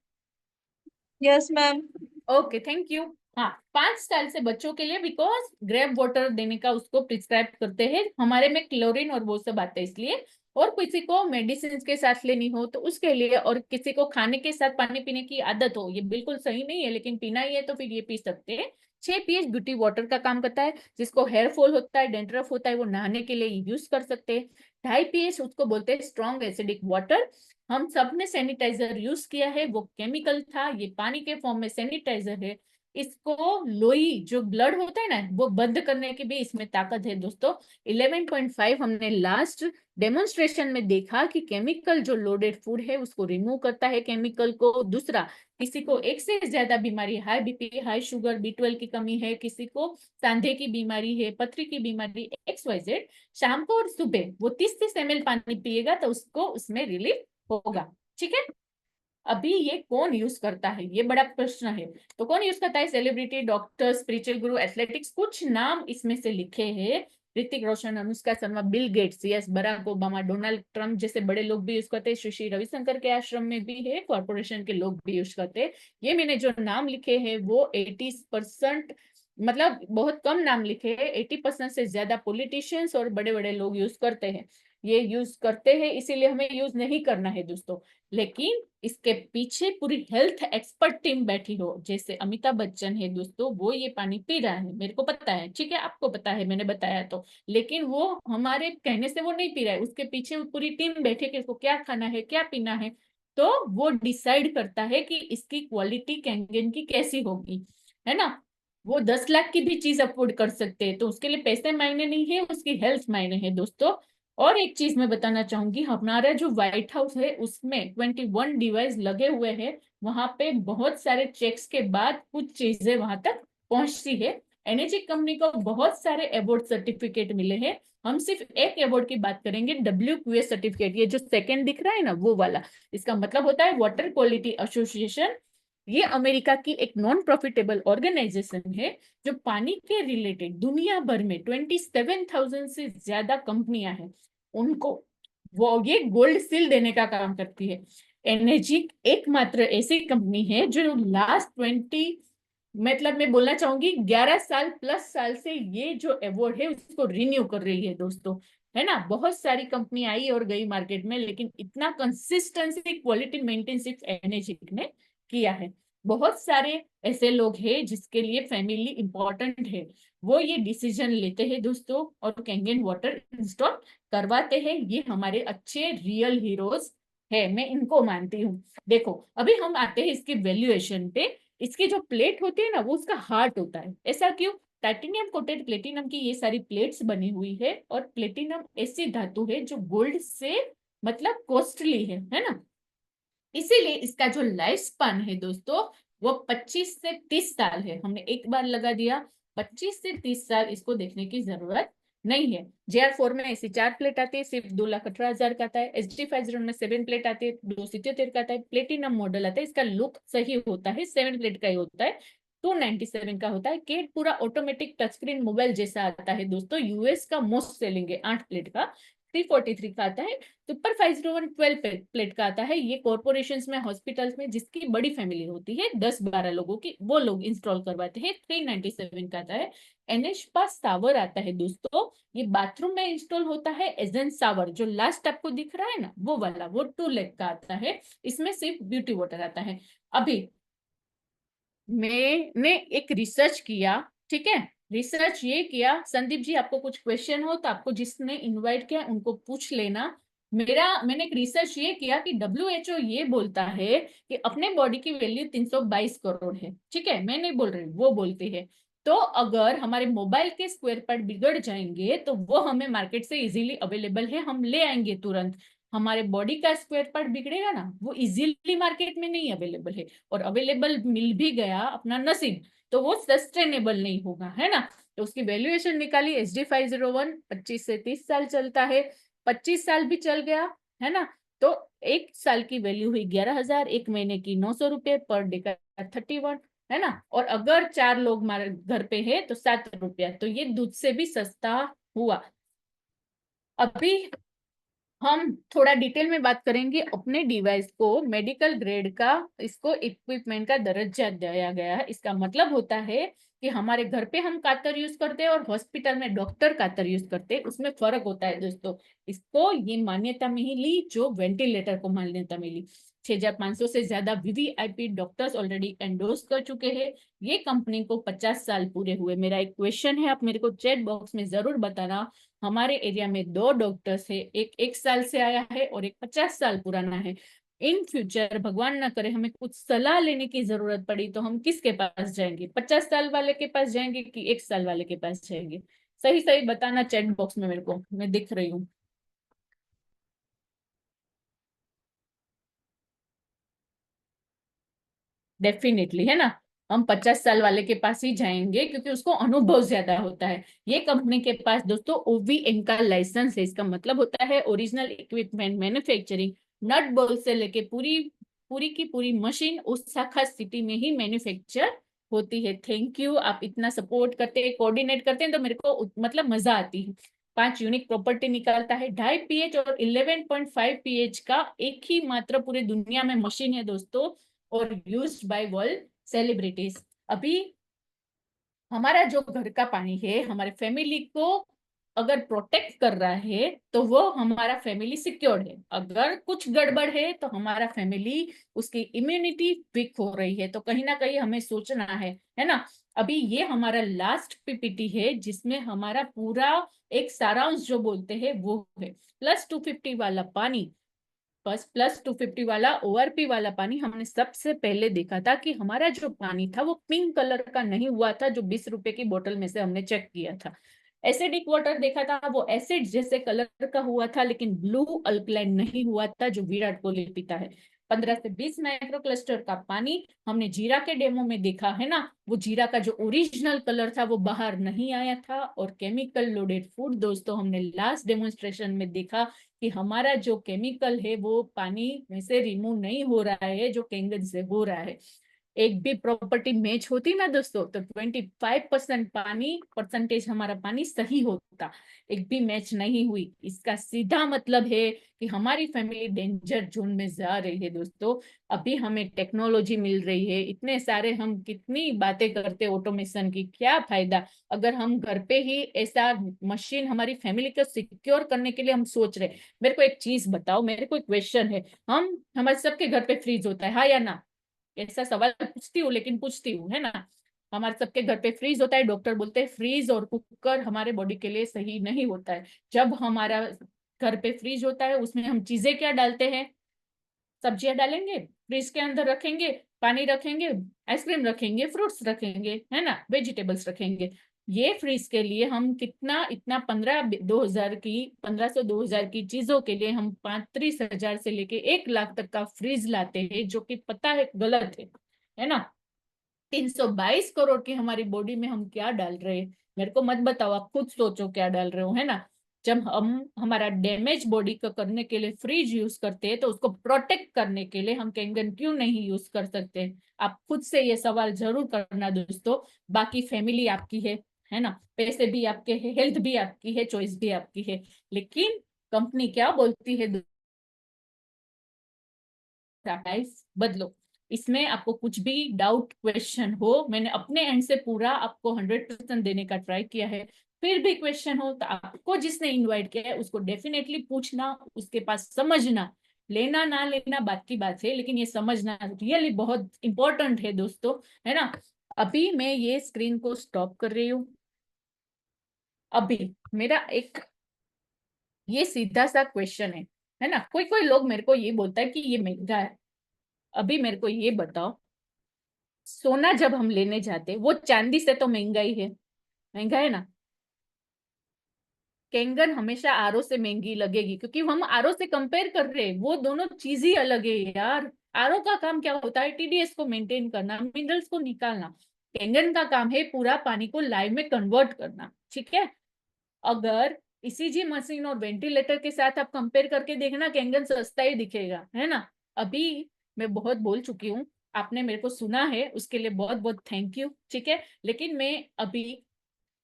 Yes ma'am. Okay, thank you. हाँ, 5 साल से बच्चों के लिए, बिकॉज ग्रेप वाटर देने का उसको प्रिस्क्राइब करते हैं, हमारे में क्लोरीन और वो सब आता है इसलिए। और किसी को मेडिसिन के साथ लेनी हो तो उसके लिए, और किसी को खाने के साथ पानी पीने की आदत हो, ये बिल्कुल सही नहीं है लेकिन पीना ही है तो फिर ये पी सकते हैं। 6 pH ब्यूटी वाटर का काम करता है। जिसको हेयर फॉल होता है, डेंड्रफ होता है, वो नहाने के लिए यूज कर सकते हैं। 2.5 pH उसको बोलते हैं स्ट्रॉन्ग एसिडिक वाटर। हम सब ने सैनिटाइजर यूज किया है, वो केमिकल था, ये पानी के फॉर्म में सैनिटाइजर है। इसको लोई जो ब्लड होता है ना, वो बंद करने की भी इसमें ताकत है दोस्तों। 11.5 हमने लास्ट डेमोन्स्ट्रेशन में देखा कि केमिकल जो लोडेड फूड है उसको रिमूव करता है केमिकल को। दूसरा, किसी को एक से ज्यादा बीमारी, high BP, high sugar, B12 की कमी है, किसी को सांधे की बीमारी है, पथरी की बीमारी, XYZ, शाम को और सुबह वो 30-30 ml पानी पिएगा तो उसको उसमें रिलीफ होगा। ठीक है। अभी ये कौन यूज करता है, ये बड़ा प्रश्न है। तो कौन यूज करता है? Celebrity, doctor, spiritual guru, athletics, कुछ नाम इसमें से लिखे हैं। Hrithik Roshan, Anushka Sharma, Bill Gates, yes, Barack Obama, Donald Trump जैसे बड़े लोग भी यूज करते हैं। श्री श्री रविशंकर के आश्रम में भी है, कॉर्पोरेशन के लोग भी यूज करते हैं। ये मैंने जो नाम लिखे हैं वो 80%, मतलब बहुत कम नाम लिखे हैं। 80% से ज्यादा पॉलिटिशियंस और बड़े बड़े लोग यूज करते हैं। ये यूज करते हैं इसीलिए हमें यूज नहीं करना है दोस्तों। लेकिन इसके पीछे पूरी हेल्थ एक्सपर्ट टीम बैठी हो, जैसे अमिताभ बच्चन है दोस्तों, वो ये पानी पी रहा है, मेरे को पता है, ठीक है, आपको पता है, मैंने बताया तो। लेकिन वो हमारे कहने से वो नहीं पी रहा है, उसके पीछे वो पूरी टीम बैठी है कि इसको क्या खाना है, क्या पीना है। तो वो डिसाइड करता है कि इसकी क्वालिटी कैंगन की कैसी होगी, है ना। वो 10 लाख की भी चीज अफोर्ड कर सकते हैं, तो उसके लिए पैसे मायने नहीं है, उसकी हेल्थ मायने है दोस्तों। और एक चीज मैं बताना चाहूंगी, हमारा जो व्हाइट हाउस है उसमें 21 डिवाइस लगे हुए हैं। वहां पे बहुत सारे चेक्स के बाद कुछ चीजें वहां तक पहुंचती है। एनर्जी कंपनी को बहुत सारे अवार्ड सर्टिफिकेट मिले हैं। हम सिर्फ एक अवार्ड की बात करेंगे, WQS सर्टिफिकेट, ये जो सेकंड दिख रहा है ना वो वाला। इसका मतलब होता है वाटर क्वालिटी एसोसिएशन। ये अमेरिका की एक नॉन प्रॉफिटेबल ऑर्गेनाइजेशन है, जो पानी के रिलेटेड दुनिया भर में 27,000 से ज्यादा कंपनियां हैं, उनको वो ये गोल्ड सील देने का काम करती है। एनर्जी एकमात्र ऐसी कंपनी है जो लास्ट 20, मतलब मैं बोलना चाहूंगी 11 साल प्लस साल से ये जो अवार्ड है उसको रिन्यू कर रही है दोस्तों। है ना, बहुत सारी कंपनी आई और गई मार्केट में, लेकिन इतना कंसिस्टेंसी क्वालिटी मेंटेन सिर्फ एनर्जी ने किया है। बहुत सारे ऐसे लोग हैं जिसके लिए फैमिली इंपॉर्टेंट है, वो ये डिसीजन लेते हैं दोस्तों और कैंगन वाटर इंस्टॉल करवाते हैं। ये हमारे अच्छे रियल हीरोज है, मैं इनको मानती हूँ। देखो, अभी हम आते हैं इसके वैल्यूएशन पे। इसकी जो प्लेट होती है ना वो उसका हार्ट होता है। ऐसा क्यों? टाइटेनियम कोटेड प्लेटिनम की ये सारी प्लेट्स बनी हुई है, और प्लेटिनम ऐसी धातु है जो गोल्ड से मतलब कॉस्टली है ना। इसीलिए इसका जो लाइफ स्पान है दोस्तों, वो 25 से 30 साल है। हमने एक बार लगा दिया, 25 से 30 साल इसको देखने की जरूरत नहीं है। JR4 में ऐसी 4 प्लेट आती है, सिर्फ 2,18,000 का आता है। SD50 में 7 प्लेट आती है, 277 का आता है। प्लेटिनम मॉडल आता है, इसका लुक सही होता है, 7 प्लेट का ही होता है, 297 का होता है। केट पूरा ऑटोमेटिक टच स्क्रीन मोबाइल जैसा आता है दोस्तों, US का मोस्ट सेलिंग है 8 प्लेट का, 343 का आता है। सुपर 501 12 प्लेट का आता है। ये कॉर्पोरेशन में, हॉस्पिटल्स में जिसकी बड़ी फैमिली होती है 10-12 लोगों की, वो लोग इंस्टॉल करवाते हैं, 397 का आता है। एनएच पास सावर आता है दोस्तों, ये बाथरूम में इंस्टॉल होता है। एजेंट सावर जो लास्ट आपको दिख रहा है ना वो वाला, वो 2 लेग का आता है। इसमें सिर्फ ब्यूटी वाटर आता है। अभी मैंने एक रिसर्च किया, ठीक है, रिसर्च ये किया, संदीप जी आपको कुछ क्वेश्चन हो तो आपको जिसने इनवाइट किया उनको पूछ लेना। मैंने एक रिसर्च ये किया कि WHO ये बोलता है कि अपने बॉडी की वैल्यू 322 करोड़ है, ठीक है, मैं नहीं बोल रही, वो बोलते हैं। तो अगर हमारे मोबाइल के स्क्वायर पार्ट बिगड़ जाएंगे तो वो हमें मार्केट से इजीली अवेलेबल है, हम ले आएंगे तुरंत। हमारे बॉडी का स्क्वायर पार्ट बिगड़ेगा ना, वो इजीली मार्केट में नहीं अवेलेबल है, और अवेलेबल मिल भी गया अपना नसीब, तो वो सस्टेनेबल नहीं होगा, है ना। तो उसकी वैल्यूएशन निकाली, SD501 25 से 30 साल चलता है। 25 साल भी चल गया, है ना। तो एक साल की वैल्यू हुई 11,000, एक महीने की 900 रुपये, पर डे का 31, है ना। और अगर 4 लोग हमारे घर पे है तो 7 रुपया, तो ये दूध से भी सस्ता हुआ। अभी हम थोड़ा डिटेल में बात करेंगे अपने डिवाइस को मेडिकल ग्रेड का, इसको इक्विपमेंट का दर्जा दिया गया है। इसका मतलब होता है कि हमारे घर पे हम कातर यूज करते हैं और हॉस्पिटल में डॉक्टर कातर यूज करते हैं, उसमें फर्क होता है दोस्तों। इसको ये मान्यता मिली जो वेंटिलेटर को मान्यता मिली। 6500 से ज्यादा वीवीआईपी डॉक्टर्स ऑलरेडी एंडोर्स कर चुके हैं। ये कंपनी को 50 साल पूरे हुए। मेरा एक क्वेश्चन है, आप मेरे को चैट बॉक्स में जरूर बताना। हमारे एरिया में 2 डॉक्टर्स है, एक 1 साल से आया है और एक 50 साल पुराना है। इन फ्यूचर भगवान ना करे हमें कुछ सलाह लेने की जरूरत पड़ी तो हम किसके पास जाएंगे? 50 साल वाले के पास जाएंगे कि 1 साल वाले के पास जाएंगे? सही सही बताना चैट बॉक्स में, मेरे को मैं दिख रही हूँ। डेफिनेटली, है ना। हम 50 साल वाले के पास ही जाएंगे क्योंकि उसको अनुभव ज्यादा होता है। ये कंपनी के पास दोस्तों ओवीएन का लाइसेंस है। इसका मतलब होता है original equipment manufacturing. Nut bolt से लेके पूरी पूरी की पूरी मशीन उस शाखा सिटी में ही मैन्युफैक्चर होती है। थैंक यू, आप इतना सपोर्ट करते हैं, कोऑर्डिनेट करते हैं तो मेरे को मतलब मजा आती है। 5 यूनिक प्रॉपर्टी निकालता है, 2.5 pH और 11.5 pH का एक ही मात्र पूरे दुनिया में मशीन है दोस्तों, और यूज्ड बाय वर्ल्ड सेलिब्रिटीज। अभी हमारा जो घर का पानी है हमारे फैमिली को अगर प्रोटेक्ट कर रहा है तो वो हमारा फैमिली सिक्योर्ड है। अगर कुछ गड़बड़ है तो हमारा फैमिली, उसकी इम्यूनिटी वीक हो रही है, तो कहीं ना कहीं हमें सोचना है ना। अभी ये हमारा लास्ट पीपीटी है जिसमें हमारा पूरा एक सारांश जो बोलते हैं वो है। +250 वाला पानी, बस +250 वाला ओआरपी वाला पानी हमने सबसे पहले देखा था कि हमारा जो पानी था वो पिंक कलर का नहीं हुआ था, जो 20 रुपए की बोतल में से हमने चेक किया था। एसिडिक वाटर देखा था, वो एसिड जैसे कलर का हुआ था लेकिन ब्लू अल्कलाइन नहीं हुआ था जो विराट कोहली पीता है। 15 से 20 माइक्रो क्लस्टर का पानी हमने जीरा के डेमो में देखा है ना, वो जीरा का जो ओरिजिनल कलर था वो बाहर नहीं आया था। और केमिकल लोडेड फूड दोस्तों हमने लास्ट डेमोन्स्ट्रेशन में देखा कि हमारा जो केमिकल है वो पानी में से रिमूव नहीं हो रहा है जो कैंगन से हो रहा है। एक भी प्रॉपर्टी मैच होती ना दोस्तों तो 25% पानी परसेंटेज हमारा पानी सही होता। एक भी मैच नहीं हुई, इसका सीधा मतलब है कि हमारी फैमिली डेंजर जोन में जा रही है दोस्तों। अभी हमें टेक्नोलॉजी मिल रही है, इतने सारे हम कितनी बातें करते ऑटोमेशन की, क्या फायदा अगर हम घर पे ही ऐसा मशीन हमारी फैमिली को सिक्योर करने के लिए हम सोच रहे। मेरे को एक चीज बताओ, मेरे को एक क्वेश्चन है, हम हमारे सबके घर पे फ्रीज होता है, हाँ या ना? ऐसा सवाल पूछती हूँ लेकिन पूछती हूँ, है ना। हमारे सबके घर पे फ्रीज होता है, डॉक्टर बोलते हैं फ्रीज और कुकर हमारे बॉडी के लिए सही नहीं होता है। जब हमारा घर पे फ्रीज होता है उसमें हम चीजें क्या डालते हैं? सब्जियां डालेंगे, फ्रिज के अंदर रखेंगे, पानी रखेंगे, आइसक्रीम रखेंगे, फ्रूट्स रखेंगे, है ना, वेजिटेबल्स रखेंगे। ये फ्रिज के लिए हम कितना इतना 1500 2000 की चीजों के लिए हम 35,000 से लेके 1 लाख तक का फ्रिज लाते हैं, जो कि पता है गलत है ना। 322 करोड़ की हमारी बॉडी में हम क्या डाल रहे हैं? मेरे को मत बताओ, आप खुद सोचो क्या डाल रहे हो, है ना। जब हम हमारा डैमेज बॉडी को करने के लिए फ्रिज यूज करते हैं तो उसको प्रोटेक्ट करने के लिए हम कैंगन क्यों नहीं यूज कर सकते? आप खुद से ये सवाल जरूर करना दोस्तों। बाकी फैमिली आपकी है ना, पैसे भी आपके हैं, हेल्थ भी आपकी है, चॉइस भी आपकी है। लेकिन कंपनी क्या बोलती है? लाइफ बदलो। इसमें आपको कुछ भी डाउट क्वेश्चन हो, मैंने अपने एंड से पूरा आपको 100% देने का ट्राई किया है। फिर भी क्वेश्चन हो तो आपको जिसने इनवाइट किया है उसको डेफिनेटली पूछना, उसके पास समझना। लेना ना लेना बात की बात है, लेकिन ये समझना रियली बहुत इंपॉर्टेंट है दोस्तों, है ना। अभी मैं ये स्क्रीन को स्टॉप कर रही हूँ। अभी मेरा एक ये सीधा सा क्वेश्चन है ना। कोई कोई लोग मेरे को ये बोलता है कि ये महंगा है। अभी मेरे को ये बताओ, सोना जब हम लेने जाते वो चांदी से तो महंगा ही है, महंगा है ना। कैंगन हमेशा आरओ से महंगी लगेगी क्योंकि हम आरओ से कंपेयर कर रहे हैं, वो दोनों चीज ही अलग है यार। आरओ का काम क्या होता है? टीडीएस को मेंटेन करना, मिनरल्स को निकालना। कैंगन का काम है पूरा पानी को लाइव में कन्वर्ट करना, ठीक है। अगर ईसीजी मशीन और वेंटिलेटर के साथ आप कंपेयर करके देखना, कैंगन सस्ता ही दिखेगा, है ना। अभी मैं बहुत बोल चुकी हूँ, आपने मेरे को सुना है उसके लिए बहुत बहुत थैंक यू, ठीक है। लेकिन मैं अभी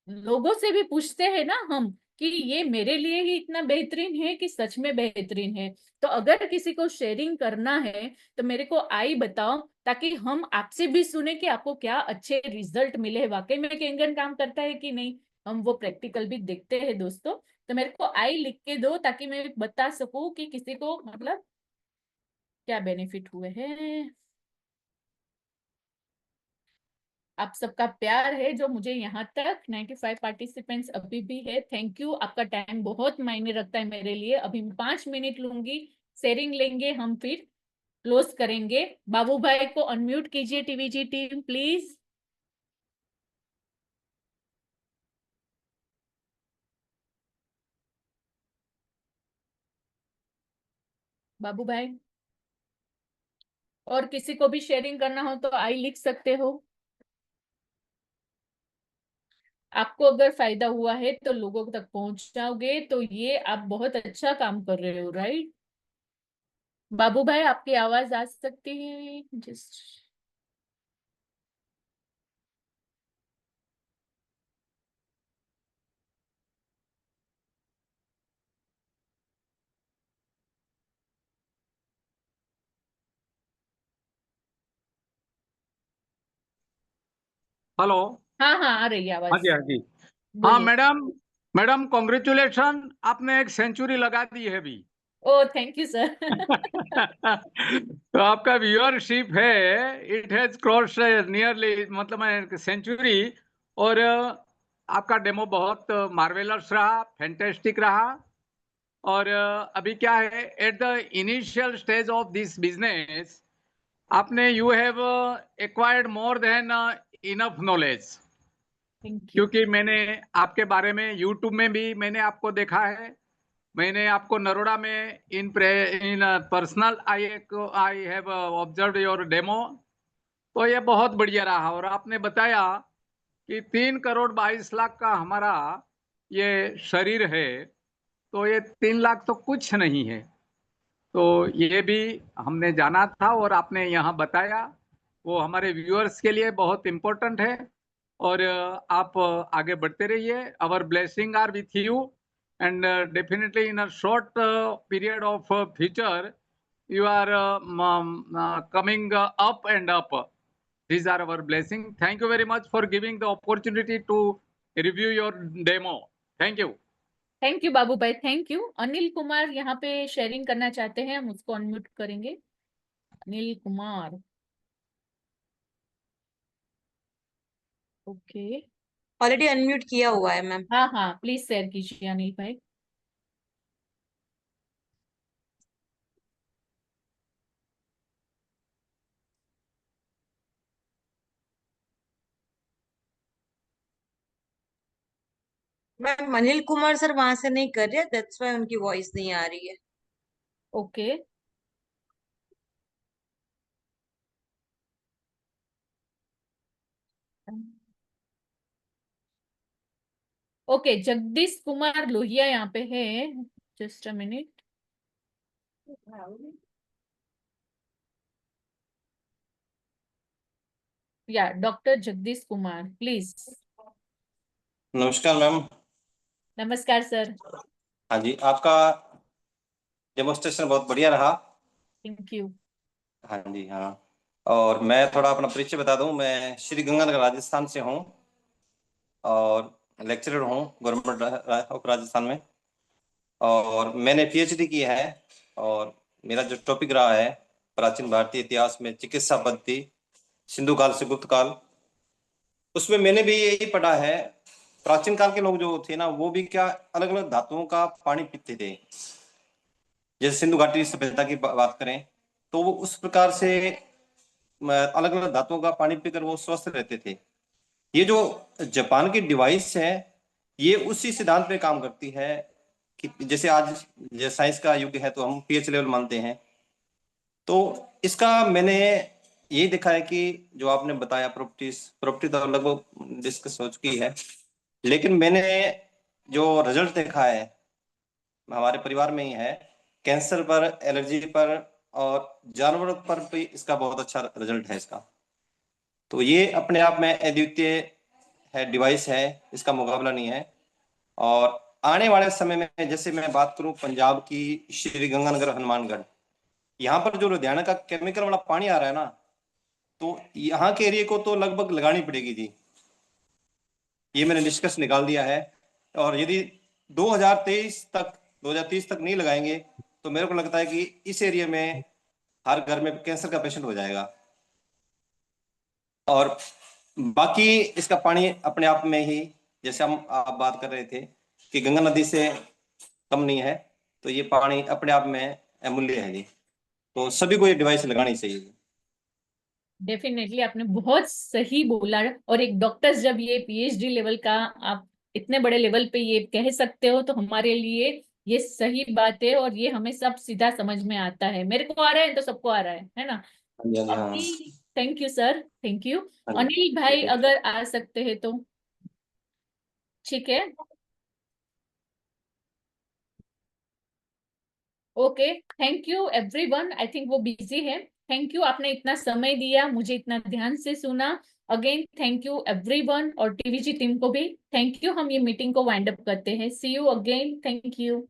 लोगों से भी पूछते हैं ना हम कि ये मेरे लिए ही इतना बेहतरीन है कि सच में बेहतरीन है। तो अगर किसी को शेयरिंग करना है तो मेरे को आई बताओ, ताकि हम आपसे भी सुने कि आपको क्या अच्छे रिजल्ट मिले, वाकई में कैंगन काम करता है कि नहीं। हम वो प्रैक्टिकल भी देखते हैं दोस्तों। तो मेरे को आई लिख के दो ताकि मैं बता सकूं कि किसी को मतलब क्या बेनिफिट हुए हैं। आप सबका प्यार है जो मुझे यहाँ तक 95 पार्टिसिपेंट्स अभी भी है। थैंक यू, आपका टाइम बहुत मायने रखता है मेरे लिए। अभी मैं 5 मिनट लूंगी, शेयरिंग लेंगे हम, फिर क्लोज करेंगे। बाबू भाई को अनम्यूट कीजिए, टीवीजी टीम प्लीज। बाबू भाई, और किसी को भी शेयरिंग करना हो तो आई लिख सकते हो। आपको अगर फायदा हुआ है तो लोगों तक पहुंचाओगे, तो ये आप बहुत अच्छा काम कर रहे हो, राइट। बाबू भाई, आपकी आवाज आ सकती है जस्ट। हेलो। हाँ हाँ, आ रही है हाँ आवाज। जी, हाँ जी। हाँ बोलिए। मैडम, मैडम कॉन्ग्रेचुलेशन, आपने एक सेंचुरी लगा दी है अभी। ओ थैंक यू सर। तो आपका व्यूअरशिप है, इट हैज क्रॉस नियरली, मतलब सेंचुरी। और आपका डेमो बहुत मार्वेलस रहा, फैंटेस्टिक रहा। और अभी क्या है, at the initial stage of this business आपने you have acquired more than enough knowledge. Thank you. क्योंकि मैंने आपके बारे में यूट्यूब में भी मैंने आपको देखा है। मैंने आपको नरोड़ा में in personal I have observed your demo. तो ये बहुत बढ़िया रहा। और आपने बताया कि 3 करोड़ 22 लाख का हमारा ये शरीर है, तो ये 3 लाख तो कुछ नहीं है। तो ये भी हमने जाना था और आपने यहाँ बताया, वो हमारे व्यूअर्स के लिए बहुत इम्पोर्टेंट है। और आप आगे बढ़ते रहिए। Our blessing are with you, and definitely in a short period of future you are coming up and up. These are our blessing. Thank you very much for giving the opportunity to review your demo. Thank you. Thank you Babu Bhai, thank you. Anil Kumar यहाँ पे sharing करना चाहते हैं, हम उसको unmute करेंगे। Anil Kumar, okay. Already unmute किया हुआ है मैम। हाँ हाँ, प्लीज शेयर कीजिए अनिल भाई। मैम अनिल कुमार सर वहां से नहीं कर रहे, दैट्स वाई उनकी वॉइस नहीं आ रही है। ओके। ओके, जगदीश कुमार लोहिया यहाँ पे है। Just a minute. या डॉक्टर जगदीश कुमार प्लीज। नमस्कार मैम। नमस्कार सर। हाँ जी, आपका डेमोस्ट्रेशन बहुत बढ़िया रहा। Thank you. हाँ जी, हाँ। और मैं थोड़ा अपना परिचय बता दूं, मैं श्री गंगानगर राजस्थान से हूँ और लेक्चरर हूँ गवर्नमेंट ऑफ राजस्थान में। और मैंने पीएचडी की है और मेरा जो टॉपिक रहा है प्राचीन भारतीय इतिहास में चिकित्सा पद्धति सिंधु काल से गुप्त काल। उसमें मैंने भी यही पढ़ा है, प्राचीन काल के लोग जो थे ना, वो भी क्या अलग अलग धातुओं का पानी पीते थे। जैसे सिंधु घाटी सभ्यता की बात करें तो वो उस प्रकार से अलग अलग धातुओं का पानी पीकर वो स्वस्थ रहते थे। ये जो जापान की डिवाइस है, ये उसी सिद्धांत पे काम करती है कि जैसे आज साइंस का युग है तो हम पीएच लेवल मानते हैं। तो इसका मैंने यही देखा है कि जो आपने बताया प्रॉपर्टी तो लगभग डिस्कस हो चुकी है, लेकिन मैंने जो रिजल्ट देखा है हमारे परिवार में ही है, कैंसर पर, एलर्जी पर और जानवरों पर भी इसका बहुत अच्छा रिजल्ट है इसका। तो ये अपने आप में अद्वितीय है, डिवाइस है, इसका मुकाबला नहीं है। और आने वाले समय में जैसे मैं बात करूं पंजाब की, श्री गंगानगर, हनुमानगढ़, यहाँ पर जो लुधियाना का केमिकल वाला पानी आ रहा है ना, तो यहाँ के एरिया को तो लगभग लगानी पड़ेगी जी। ये मैंने निष्कर्ष निकाल दिया है। और यदि 2030 तक नहीं लगाएंगे तो मेरे को लगता है कि इस एरिया में हर घर में कैंसर का पेशेंट हो जाएगा। और बाकी इसका पानी अपने आप में ही, जैसे आप बात कर रहे थे कि गंगा नदी से कम नहीं है, तो ये पानी अपने आप में अमूल्य है जी। तो सभी को ये डिवाइस लगानी चाहिए। डेफिनेटली आपने बहुत सही बोला। और एक डॉक्टर जब ये पीएचडी लेवल का आप इतने बड़े लेवल पे ये कह सकते हो तो हमारे लिए ये सही बात है और ये हमें सब सीधा समझ में आता है। मेरे को आ रहा है तो सबको आ रहा है ना। हाँ जी, हाँ जी, हाँ। अभी thank you sir, thank you. हाँ जी, अनिल भाई ठीक है। अगर आ सकते हैं तो ठीक है। Okay, thank you everyone. I think वो बिजी है। थैंक यू, आपने इतना समय दिया, मुझे इतना ध्यान से सुना। अगेन थैंक यू एवरीवन और टीवीजी टीम को भी थैंक यू। हम ये मीटिंग को वाइंड अप करते हैं। सी यू अगेन, थैंक यू।